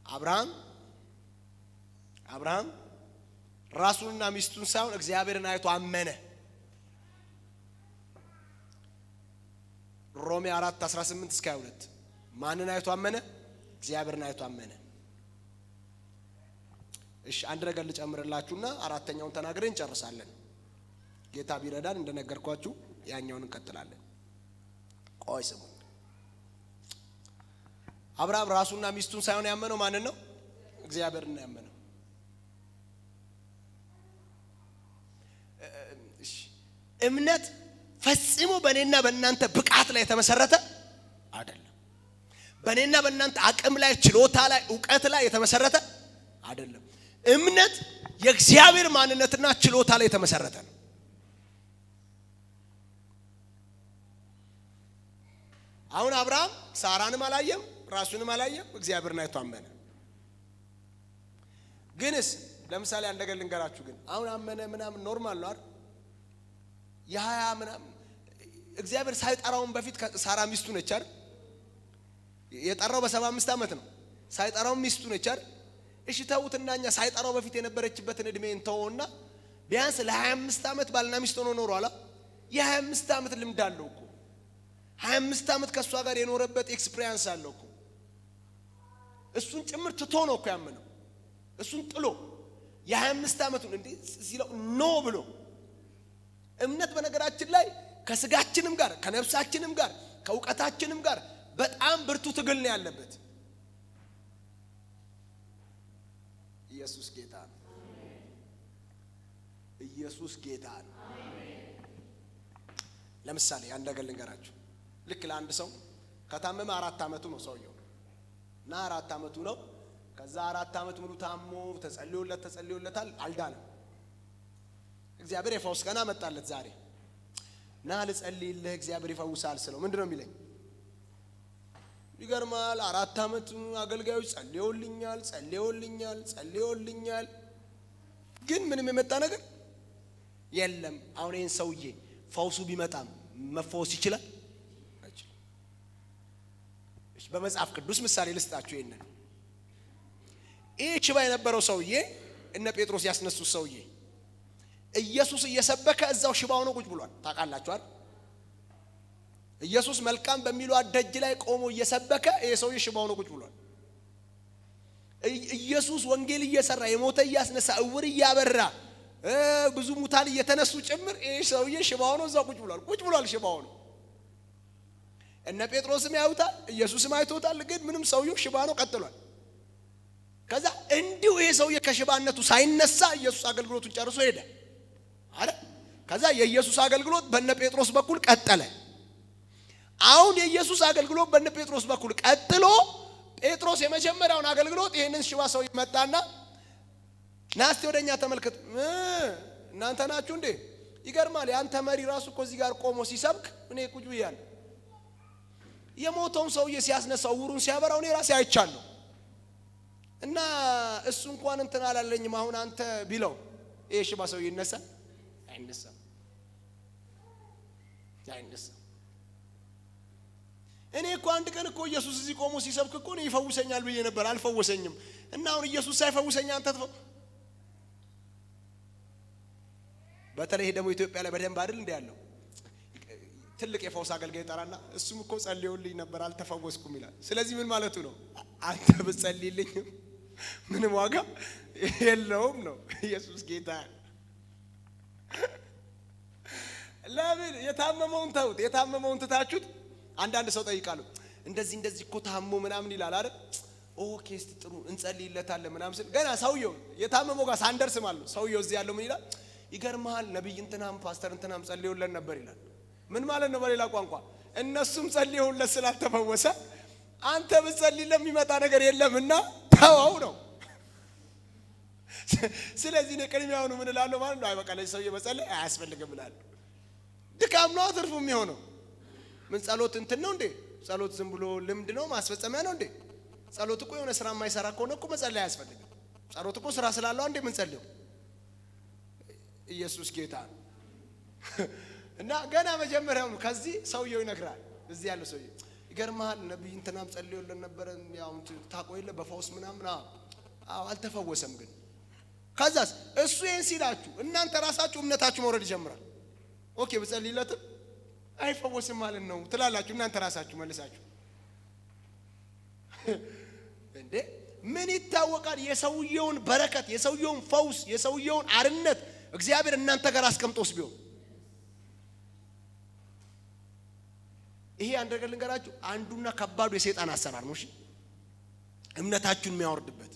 አብርሃም ራሱንና ሚስቱን ሳይሆን እግዚአብሔርን አይቶ አመነ። ሮሜ 4:18 እስከ 22 ማንን አይቶ አመነ? እግዚአብሔርን አይቶ አመነ። እሺ አንድ ነገር ልጨምርላችሁና አራተኛውን ተናግረን እንጨርሳለን። ጌታ ቢረዳን እንደነገርኳችሁ ያኛውን እንቀጥላለን። ቆይ ስሙ። አብርሃም ራሱና ሚስቱን ሳይሆን ያመነው ማንን ነው? እግዚአብሔርን ነው ያመነው። እምነት ፈጽሞ በእኔና በእናንተ ብቃት ላይ የተመሰረተ አይደለም። በእኔና በእናንተ አቅም ላይ፣ ችሎታ ላይ፣ ዕውቀት ላይ የተመሰረተ አይደለም። እምነት የእግዚአብሔር ማንነትና ችሎታ ላይ የተመሰረተ ነው። አሁን አብርሃም ሳራንም አላየም፣ ራሱንም አላየም፣ እግዚአብሔርን አይቶ አመነ። ግንስ ለምሳሌ አንድ ነገር ልንገራችሁ። ግን አሁን አመነ ምናምን ኖርማል ነው አይደል? ያ ምናምን እግዚአብሔር ሳይጠራውን በፊት ሳራ ሚስቱ ነች አይደል? የጠራው በ75 ዓመት ነው። ሳይጠራው ሚስቱ ነች አይደል? እሺ ተውትና እኛ ሳይጠራው በፊት የነበረችበትን እድሜን ተውና ቢያንስ ለ25 ዓመት ባልና ሚስት ሆኖ ኖሯል። የ25 ዓመት ልምድ አለው እኮ 25 ዓመት ከሷ ጋር የኖረበት ኤክስፒሪያንስ አለው እኮ። እሱን ጭምር ትቶ ነው እኮ ያመነው። እሱን ጥሎ የ25 ዓመቱን እንዴ ሲለው ኖ ብሎ። እምነት በነገራችን ላይ ከስጋችንም ጋር ከነፍሳችንም ጋር ከእውቀታችንም ጋር በጣም ብርቱ ትግል ነው ያለበት። ኢየሱስ ጌታ ነው። ኢየሱስ ጌታ ነው። ለምሳሌ አንድ ነገር ልንገራችሁ። ልክ ለአንድ ሰው ከታመመ 4 ዓመቱ ነው ሰውየው እና 4 ዓመቱ ነው። ከዛ 4 ዓመት ሙሉ ታሞ ተጸልዮለታል፣ አልዳንም። እግዚአብሔር የፈውስ ቀን አመጣለት ዛሬ። ና ልጸልይልህ እግዚአብሔር ይፈውሳል ስለው ምንድነው የሚለኝ? ይገርማል። 4 ዓመት አገልጋዮች ጸልዮልኛል፣ ግን ምንም የመጣ ነገር የለም። አሁን ይሄን ሰውዬ ፈውሱ ቢመጣም መፈወስ ይችላል? አይችልም። እሺ በመጽሐፍ ቅዱስ ምሳሌ ልስጣችሁ። ይሄንን ይሄ ሽባ የነበረው ሰውዬ እነ ጴጥሮስ ያስነሱት ሰውዬ ኢየሱስ እየሰበከ እዛው ሽባው ነው ቁጭ ብሏል። ታውቃላችሁ አይደል? ኢየሱስ መልካም በሚለው ደጅ ላይ ቆሞ እየሰበከ ይሄ ሰውዬ ሽባው ነው ቁጭ ብሏል። ኢየሱስ ወንጌል እየሰራ የሞተ እያስነሳ እውር እያበራ ብዙ ሙታን እየተነሱ ጭምር ይሄ ሰውዬ ሽባው ነው እዛው ቁጭ ብሏል ሽባው ነው። እነ ጴጥሮስም ያዩታል፣ ኢየሱስም አይቶታል። ግን ምንም ሰውዬው ሽባ ነው ቀጥሏል። ከዛ እንዲሁ ይሄ ሰውዬ ከሽባነቱ ሳይነሳ ኢየሱስ አገልግሎቱን ጨርሶ ሄደ አይደል? ከዛ የኢየሱስ አገልግሎት በእነ ጴጥሮስ በኩል ቀጠለ። አሁን የኢየሱስ አገልግሎት በእነ ጴጥሮስ በኩል ቀጥሎ ጴጥሮስ የመጀመሪያውን አገልግሎት ይሄንን ሽባ ሰው ይመጣና ናስቲ ወደኛ ተመልከት፣ እናንተ ናችሁ እንዴ? ይገርማል። ያንተ መሪ ራሱ እኮ እዚህ ጋር ቆሞ ሲሰብክ እኔ ቁጭ ብያለሁ። የሞተውን ሰውዬ ሲያስነሳው ውሩን ሲያበራው እኔ ራሴ አይቻለሁ። እና እሱ እንኳን እንትን አላለኝም። አሁን አንተ ቢለው ይሄ ሽባ ሰው ይነሳል? አይነሳም። እኔ እኮ አንድ ቀን እኮ ኢየሱስ እዚህ ቆሞ ሲሰብክ እኮ ነው ይፈውሰኛል ብዬ ነበር፣ አልፈወሰኝም። እና አሁን ኢየሱስ ሳይፈውሰኝ አንተ በተለይ ደግሞ ኢትዮጵያ ላይ በደንብ አይደል እንደ ያለው ትልቅ የፈውስ አገልጋይ ጠራና እሱም እኮ ጸልዮልኝ ነበር አልተፈወስኩም ይላል። ስለዚህ ምን ማለቱ ነው? አንተ ብትጸልይልኝ ምንም ዋጋ የለውም ነው። ኢየሱስ ጌታ። ለምን የታመመውን ተውት፣ የታመመውን ትታችሁት አንዳንድ ሰው ጠይቃሉ። እንደዚህ እኮ ታሞ ምናምን ይላል አይደል? ኦኬ እስቲ ጥሩ እንጸልይለታለን ምናምን ስል ገና ሰውየው የታመመው ጋር ሳንደርስ ማለት ነው። ሰውየው እዚህ ያለው ምን ይላል? ይገርማል፣ ነብይ እንትናም ፓስተር እንትናም ጸልዮለን ነበር ይላል። ምን ማለት ነው? በሌላ ቋንቋ እነሱም ጸልየውለት ስላልተፈወሰ አንተ ብትጸልይለት የሚመጣ ነገር የለምና ተወው ነው። ስለዚህ ነው ቅድሚያውኑ ምን እላለሁ ማለት ነው። አይ በቃ ለዚህ ሰውዬ መጸለይ አያስፈልግም እላለሁ። ድካም ነው ትርፉ የሚሆነው። ምን ጸሎት እንትን ነው እንዴ? ጸሎት ዝም ብሎ ልምድ ነው ማስፈጸሚያ ነው እንዴ? ጸሎት እኮ የሆነ ስራ የማይሰራ ከሆነ እኮ መጸለይ አያስፈልግም። ጸሎት እኮ ስራ ስላለው አንዴ ምን ጸልየው። ኢየሱስ ጌታ ነው። እና ገና መጀመሪያው ከዚህ ሰውየው ይነግራል። እዚህ ያለው ሰውዬ ይገርማል፣ ነብይ እንትናም ጸልዮልን ነበር ያው ታቆይለ በፈውስ ምናምን አልተፈወሰም። ግን ከዛስ እሱ ይሄን ሲላችሁ እናንተ ራሳችሁ እምነታችሁ መውረድ ይጀምራል። ኦኬ በጸልይለትም አይፈወስም ማለት ነው ትላላችሁ እናንተ ራሳችሁ መልሳችሁ። እንዴ ምን ይታወቃል? የሰውየውን በረከት፣ የሰውየውን ፈውስ፣ የሰውየውን አርነት እግዚአብሔር እናንተ ጋር አስቀምጦስ ቢሆን። ይሄ አንድ ነገር ልንገራችሁ፣ አንዱና ከባዱ የሰይጣን አሰራር ነው። እሺ እምነታችሁን የሚያወርድበት።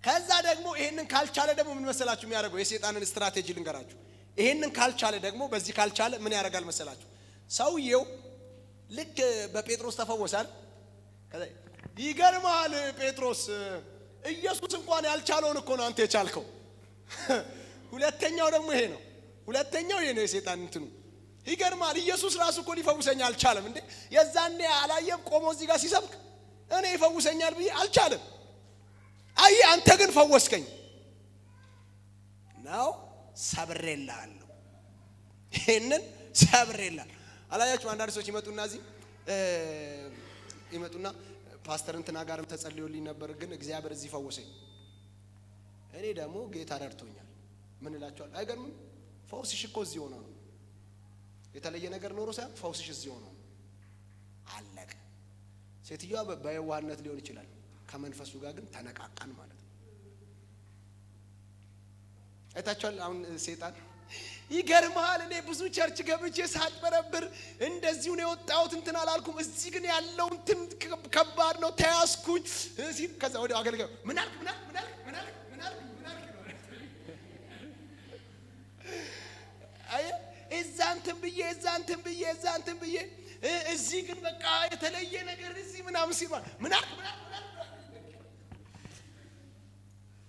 ከዛ ደግሞ ይሄንን ካልቻለ ደግሞ ምን መሰላችሁ የሚያደርገው? የሰይጣንን ስትራቴጂ ልንገራችሁ። ይሄንን ካልቻለ ደግሞ በዚህ ካልቻለ ምን ያደርጋል መሰላችሁ? ሰውየው ልክ በጴጥሮስ ተፈወሳል። ከዛ ይገርማል ጴጥሮስ ኢየሱስ እንኳን ያልቻለውን እኮ ነው አንተ የቻልከው። ሁለተኛው ደግሞ ይሄ ነው። ሁለተኛው ይሄ ነው የሰይጣን እንትኑ። ይገርማል ኢየሱስ ራሱ እኮ ሊፈውሰኝ አልቻለም እንዴ? የዛኔ አላየም ቆሞ እዚህ ጋር ሲሰብክ እኔ ይፈውሰኛል ብዬ አልቻለም። አይ አንተ ግን ፈወስከኝ ነው። ሰብሬልሃለሁ፣ ይሄንን ሰብሬልሃለሁ። አላያችሁ አንዳንድ ሰዎች ይመጡና እዚህ ይመጡና ፓስተር እንትና ጋርም ተጸልዮልኝ ነበር ግን እግዚአብሔር እዚህ ፈወሰኝ። እኔ ደግሞ ጌታ ረድቶኛል። ምን እላችኋለሁ? አይገርምም? ፈውስሽ እኮ እዚህ ሆኖ ነው። የተለየ ነገር ኖሮ ሳይሆን ፈውስሽ እዚሁ ነው። አለቀ። ሴትዮዋ በየዋህነት ሊሆን ይችላል፣ ከመንፈሱ ጋር ግን ተነቃቃን ማለት ነው። አይታችኋል። አሁን ሰይጣን ይገርምሃል፣ እኔ ብዙ ቸርች ገብቼ ሳጭበረብር እንደዚሁ ነው የወጣሁት፣ እንትን አላልኩም፣ እዚህ ግን ያለው እንትን ከባድ ነው ተያዝኩኝ ሲል ከዛ ወዲያው አገልጋዩ ምን አልክ እዛንትን ብዬ እዚህ ግን በቃ የተለየ ነገር እዚህ ምናምን ሲል ምን አልክ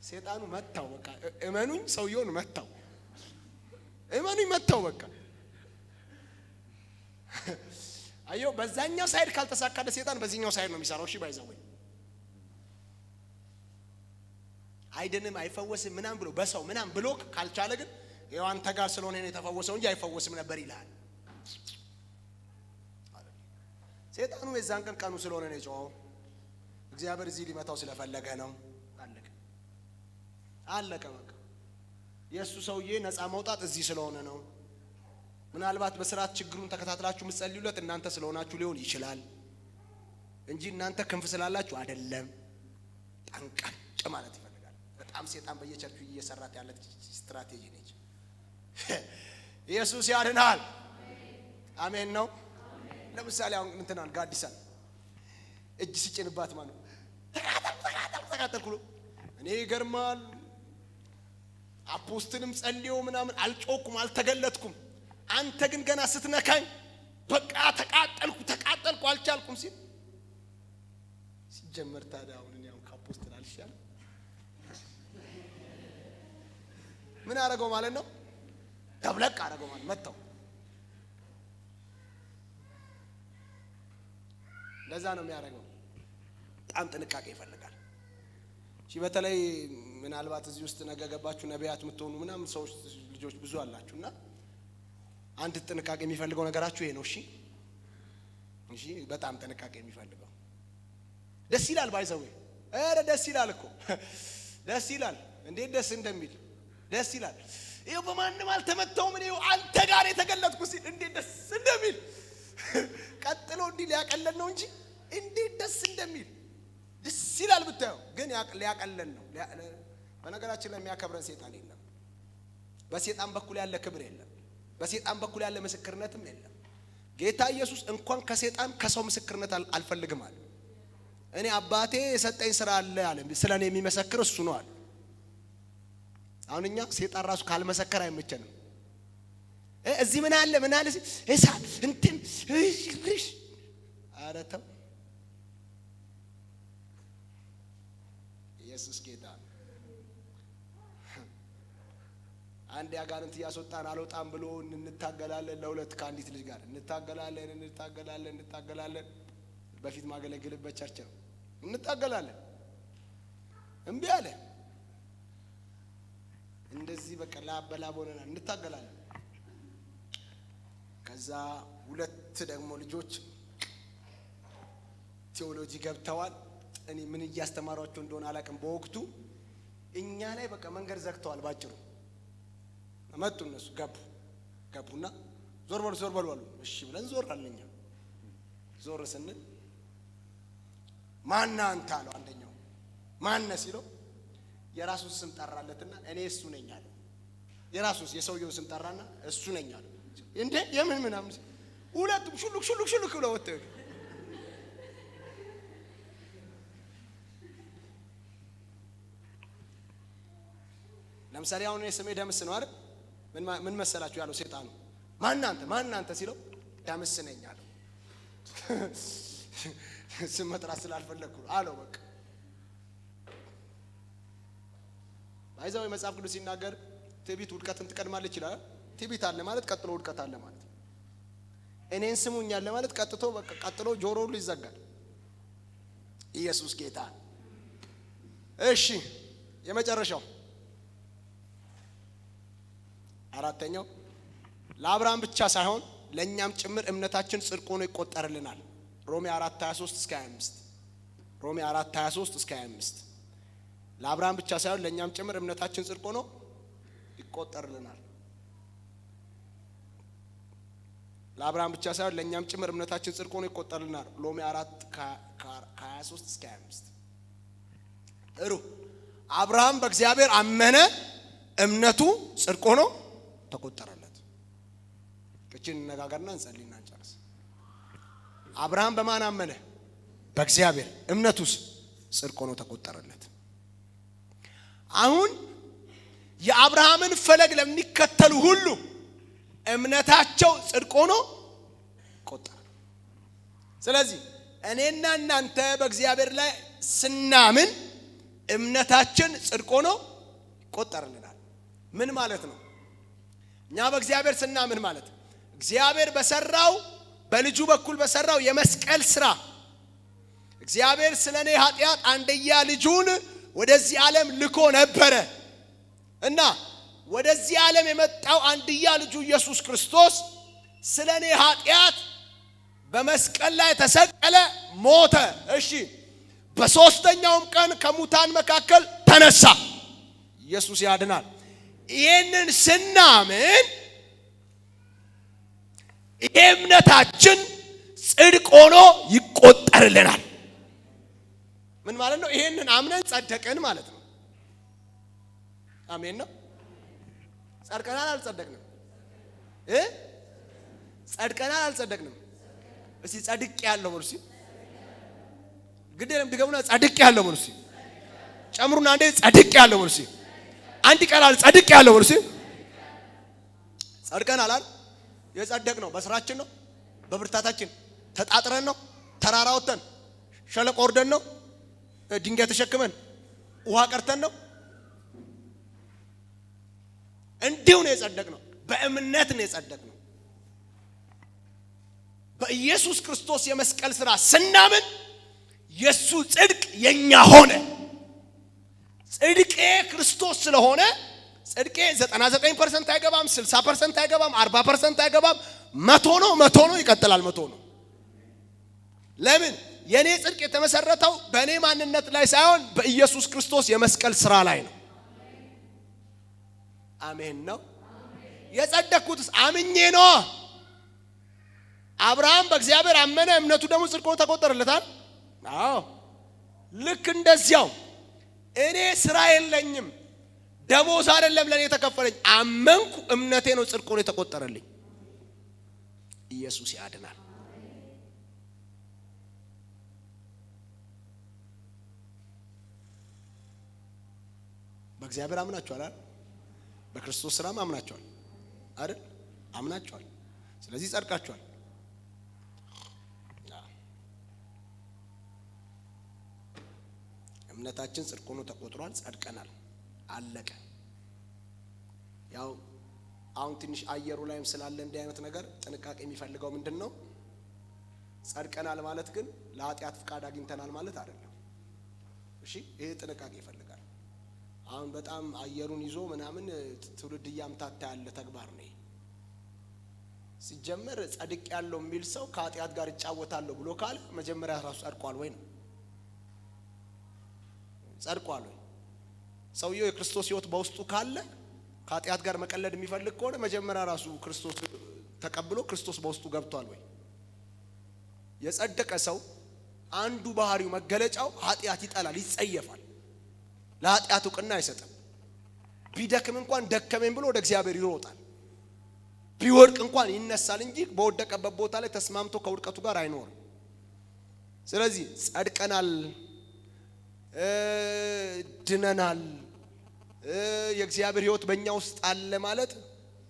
ሰይጣኑ መታው። በቃ እመኑኝ፣ ሰውየውን መታው። በቃ አየው። በዛኛው ሳይድ ካልተሳካደ ሰይጣን በዚህኛው ሳይድ ነው የሚሰራው። እሺ ባይዘው አይደንም አይፈወስም ምናምን ብሎ በሰው ምናምን ብሎ ካልቻለ ግን ይኸው አንተ ጋር ስለሆነ ነው የተፈወሰው እንጂ አይፈወስም ነበር ይላል። ሰይጣኑ የዛን ቀን ቀኑ ስለሆነ ነው የጮኸው። እግዚአብሔር እዚህ ሊመታው ስለፈለገ ነው። አለቀ በቃ። የእሱ ሰውዬ ነፃ መውጣት እዚህ ስለሆነ ነው። ምናልባት በስርዓት ችግሩን ተከታትላችሁ ምትጸልዩለት እናንተ ስለሆናችሁ ሊሆን ይችላል እንጂ እናንተ ክንፍ ስላላችሁ አይደለም። ጠንቀቅ ማለት ይፈልጋል በጣም ሰይጣን በየቸርቹ እየሰራት ያለ ስትራቴጂ ነች። ኢየሱስ ያድናል። አሜን ነው። ለምሳሌ አሁን እንትናን ጋዲሳን እጅ ሲጭንባት ማለት ነው ተቃጠልኩ። እኔ ይገርማል አፖስትልም ጸልዮ ምናምን አልጮኩም አልተገለጥኩም። አንተ ግን ገና ስትነካኝ በቃ ተቃጠልኩ አልቻልኩም ሲል ሲጀመር ታዲያ አሁን እኔ አሁን ከአፖስትል አልሻል ምን አደረገው ማለት ነው? ተብለቅ አደረገው ማለት መጣው። ለዛ ነው የሚያደርገው። በጣም ጥንቃቄ ይፈልጋል። እሺ በተለይ ምናልባት እዚህ ውስጥ ነገ ገባችሁ ነቢያት የምትሆኑ ምናምን ሰዎች ልጆች ብዙ አላችሁና አንድ ጥንቃቄ የሚፈልገው ነገራችሁ ይሄ ነው። እሺ በጣም ጥንቃቄ የሚፈልገው ደስ ይላል ባይዘው ኧረ ደስ ይላል እኮ ደስ ይላል። እንዴት ደስ እንደሚል ደስ ይላል። ይሄው በማንም አልተመታውም እኔ አንተ ጋር የተገለጥኩ ሲል እንዴት ደስ እንደሚል ቀጥሎ እንዲህ ሊያቀለን ነው እንጂ እንዴት ደስ እንደሚል ደስ ይላል ብታዩ። ግን ሊያቀለን ነው። በነገራችን ላይ የሚያከብረን ሰይጣን የለም። በሰይጣን በኩል ያለ ክብር የለም። በሰይጣን በኩል ያለ ምስክርነትም የለም። ጌታ ኢየሱስ እንኳን ከሰይጣን ከሰው ምስክርነት አልፈልግም አለ። እኔ አባቴ የሰጠኝ ስራ አለ አለ፣ ስለኔ የሚመሰክር እሱ ነው አለ። አሁን እኛ ሰይጣን ራሱ ካልመሰከረ አይመቸንም። እዚህ ምን አለ እሳት እንትን ኧረ ተው። ኢየሱስ ጌታ። አንድ ያጋንንት እያስወጣን አልወጣም ብሎ እንታገላለን። ለሁለት ከአንዲት ልጅ ጋር እንታገላለን። በፊት ማገለግልበት ቸርች ነው። እንታገላለን። እምቢ አለ። እንደዚህ በቃ ላበላብ ሆነናል። እንታገላለን። ከዛ ሁለት ደግሞ ልጆች ቴዎሎጂ ገብተዋል። እኔ ምን እያስተማሯቸው እንደሆነ አላውቅም። በወቅቱ እኛ ላይ በቃ መንገድ ዘግተዋል። ባጭሩ መጡ እነሱ ገቡና ዞር በሉ አሉ። እሺ ብለን ዞር አለኛ። ዞር ስንል ማን አንተ አለው አንደኛው። ማን ሲለው የራሱን ስም ጠራለትና እኔ እሱ ነኝ አለ። የራሱን የሰውየው ስም ጠራና እሱ ነኝ አለ። እንዴ የምን ምናምን ሁለቱም ሹልክ ብለው ወጣ። ለምሳሌ አሁን ስሜ ደምስ ነው አይደል? ምን መሰላችሁ ያለው ሰይጣኑ ማን አንተ ሲለው ደምስ ነኝ አለው። ስም መጥራት ስላልፈለኩ አለው። በቃ ባይዛው መጽሐፍ ቅዱስ ሲናገር ትዕቢት ውድቀትን ትቀድማለች ይላል። ትዕቢት አለ ማለት ቀጥሎ ውድቀት አለ ማለት። እኔን ስሙኝ አለ ማለት ቀጥሎ ጆሮ ሁሉ ይዘጋል። ኢየሱስ ጌታ። እሺ የመጨረሻው አራተኛው ለአብርሃም ብቻ ሳይሆን ለኛም ጭምር እምነታችን ጽድቅ ሆኖ ይቆጠርልናል። ሮሜ 4:23 እስከ 25 ሮሜ 4:23 እስከ 25 ለአብርሃም ብቻ ሳይሆን ለኛም ጭምር እምነታችን ጽድቅ ሆኖ ይቆጠርልናል። ለአብርሃም ብቻ ሳይሆን ለኛም ጭምር እምነታችን ጽድቅ ሆኖ ይቆጠርልናል። ሮሜ 4:23 እስከ 25 እሩ አብርሃም በእግዚአብሔር አመነ እምነቱ ጽድቅ ሆኖ ተቆጠረለት። እቺን ነጋገርና እንጸልይና እንጨርስ። አብርሃም በማን አመነ? በእግዚአብሔር እምነቱስ ጽድቅ ሆኖ ተቆጠረለት። አሁን የአብርሃምን ፈለግ ለሚከተሉ ሁሉ እምነታቸው ጽድቅ ሆኖ ቆጠረ። ስለዚህ እኔና እናንተ በእግዚአብሔር ላይ ስናምን እምነታችን ጽድቅ ሆኖ ይቆጠርልናል። ምን ማለት ነው? እኛ በእግዚአብሔር ስናምን ማለት እግዚአብሔር በሰራው በልጁ በኩል በሰራው የመስቀል ስራ እግዚአብሔር ስለኔ ኃጢአት አንደያ ልጁን ወደዚህ ዓለም ልኮ ነበረ እና ወደዚህ ዓለም የመጣው አንደያ ልጁ ኢየሱስ ክርስቶስ ስለኔ ኃጢአት በመስቀል ላይ ተሰቀለ፣ ሞተ። እሺ በሶስተኛውም ቀን ከሙታን መካከል ተነሳ። ኢየሱስ ያድናል። ይሄንን ስናምን እምነታችን ጽድቅ ሆኖ ይቆጠርልናል። ምን ማለት ነው? ይሄንን አምነን ጸደቅን ማለት ነው። አሜን ነው። ጸድቀናል አልጸደቅንም? ጸድቀናል አልጸደቅንም? እስቲ ጸድቅ ያለው በሉ እስቲ ግዴለም ድገሙና ጸድቅ ያለው በሉ እስቲ ጨምሩና አንዴ ጸድቅ ያለው በሉ እስቲ አንድ ቀላል ጸድቅ ያለው በሉ እስቲ ጸድቀናል አይደል? የጸደቅነው በስራችን ነው? በብርታታችን ተጣጥረን ነው? ተራራ ወጥተን ሸለቆ ወርደን ነው? ድንጋይ ተሸክመን ውሃ ቀርተን ነው? እንዲሁ ነው የጸደቅነው። በእምነት ነው የጸደቅነው። በኢየሱስ ክርስቶስ የመስቀል ሥራ ስናምን የሱ ጽድቅ የኛ ሆነ። ጽድቄ ክርስቶስ ስለሆነ ጽድቄ 99% አይገባም፣ 60% አይገባም፣ 40% አይገባም፣ 100 ነው ይቀጥላል። 100 ነው። ለምን? የኔ ጽድቅ የተመሰረተው በእኔ ማንነት ላይ ሳይሆን በኢየሱስ ክርስቶስ የመስቀል ሥራ ላይ ነው። አሜን ነው። የጸደቅኩትስ አምኜ ነው። አብርሃም በእግዚአብሔር አመነ፣ እምነቱ ደግሞ ጽድቅ ሆኖ ተቆጠረለታል። አዎ ልክ እንደዚያው እኔ ስራ የለኝም፣ ደሞዝ አይደለም ለኔ የተከፈለኝ፣ አመንኩ፣ እምነቴ ነው ጽድቅ ሆኖ የተቆጠረልኝ። ኢየሱስ ያድናል። በእግዚአብሔር አምናችኋል አይደል? በክርስቶስ ሥራም አምናችኋል አይደል? አምናችኋል። ስለዚህ ጸድቃችኋል። እምነታችን ጽድቅ ሆኖ ተቆጥሯል። ጸድቀናል። አለቀ። ያው አሁን ትንሽ አየሩ ላይም ስላለ እንዲህ አይነት ነገር ጥንቃቄ የሚፈልገው ምንድነው? ጸድቀናል ማለት ግን ለኃጢአት ፍቃድ አግኝተናል ማለት አይደለም። እሺ ይሄ ጥንቃቄ ይፈልጋል። አሁን በጣም አየሩን ይዞ ምናምን ትውልድ ያምታታ ያለ ተግባር ነው። ሲጀመር ጸድቅ ያለው የሚል ሰው ከኃጢአት ጋር ይጫወታል ብሎ ካለ መጀመሪያ ራሱ ጸድቋል ወይ ነው? ጸድቋል ወይ? ሰውየው የክርስቶስ ሕይወት በውስጡ ካለ ከኃጢአት ጋር መቀለድ የሚፈልግ ከሆነ መጀመሪያ ራሱ ክርስቶስ ተቀብሎ ክርስቶስ በውስጡ ገብቷል ወይ? የጸደቀ ሰው አንዱ ባህሪው መገለጫው ኃጢአት ይጠላል፣ ይጸየፋል። ለኃጢአት ዕውቅና አይሰጥም። ቢደክም እንኳን ደከመኝ ብሎ ወደ እግዚአብሔር ይሮጣል። ቢወድቅ እንኳን ይነሳል እንጂ በወደቀበት ቦታ ላይ ተስማምቶ ከውድቀቱ ጋር አይኖርም። ስለዚህ ጸድቀናል፣ ድነናል፣ የእግዚአብሔር ሕይወት በእኛ ውስጥ አለ ማለት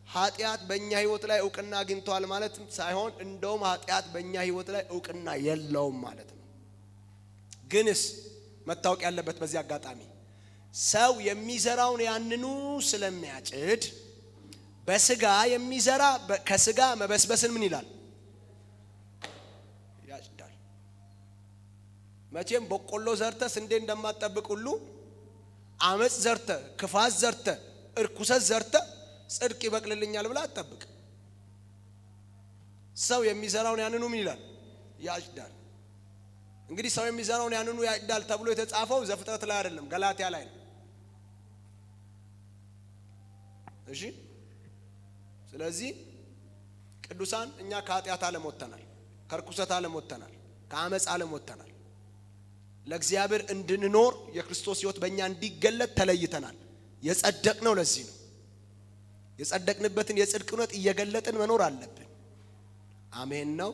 ኃጢአት በእኛ ሕይወት ላይ ዕውቅና አግኝቷል ማለት ሳይሆን እንደውም ኃጢአት በእኛ ሕይወት ላይ ዕውቅና የለውም ማለት ነው። ግንስ መታወቅ ያለበት በዚህ አጋጣሚ ሰው የሚዘራውን ያንኑ ስለሚያጭድ በስጋ የሚዘራ ከስጋ መበስበስን ምን ይላል? ያጭዳል። መቼም በቆሎ ዘርተ ስንዴ እንደማትጠብቅ ሁሉ አመጽ ዘርተ፣ ክፋት ዘርተ፣ እርኩሰት ዘርተ ጽድቅ ይበቅልልኛል ብላ አትጠብቅ። ሰው የሚዘራውን ያንኑ ምን ይላል? ያጭዳል። እንግዲህ ሰው የሚዘራውን ያንኑ ያጭዳል ተብሎ የተጻፈው ዘፍጥረት ላይ አይደለም፣ ገላትያ ላይ ነው። እሺ ስለዚህ ቅዱሳን እኛ ከኃጢአት ዓለም ወጥተናል፣ ከርኩሰት ዓለም ወጥተናል፣ ከአመጽ ዓለም ወጥተናል። ለእግዚአብሔር እንድንኖር የክርስቶስ ሕይወት በእኛ እንዲገለጥ ተለይተናል። የጸደቅነው ለዚህ ነው። የጸደቅንበትን የጽድቅ እውነት እየገለጥን መኖር አለብን። አሜን ነው።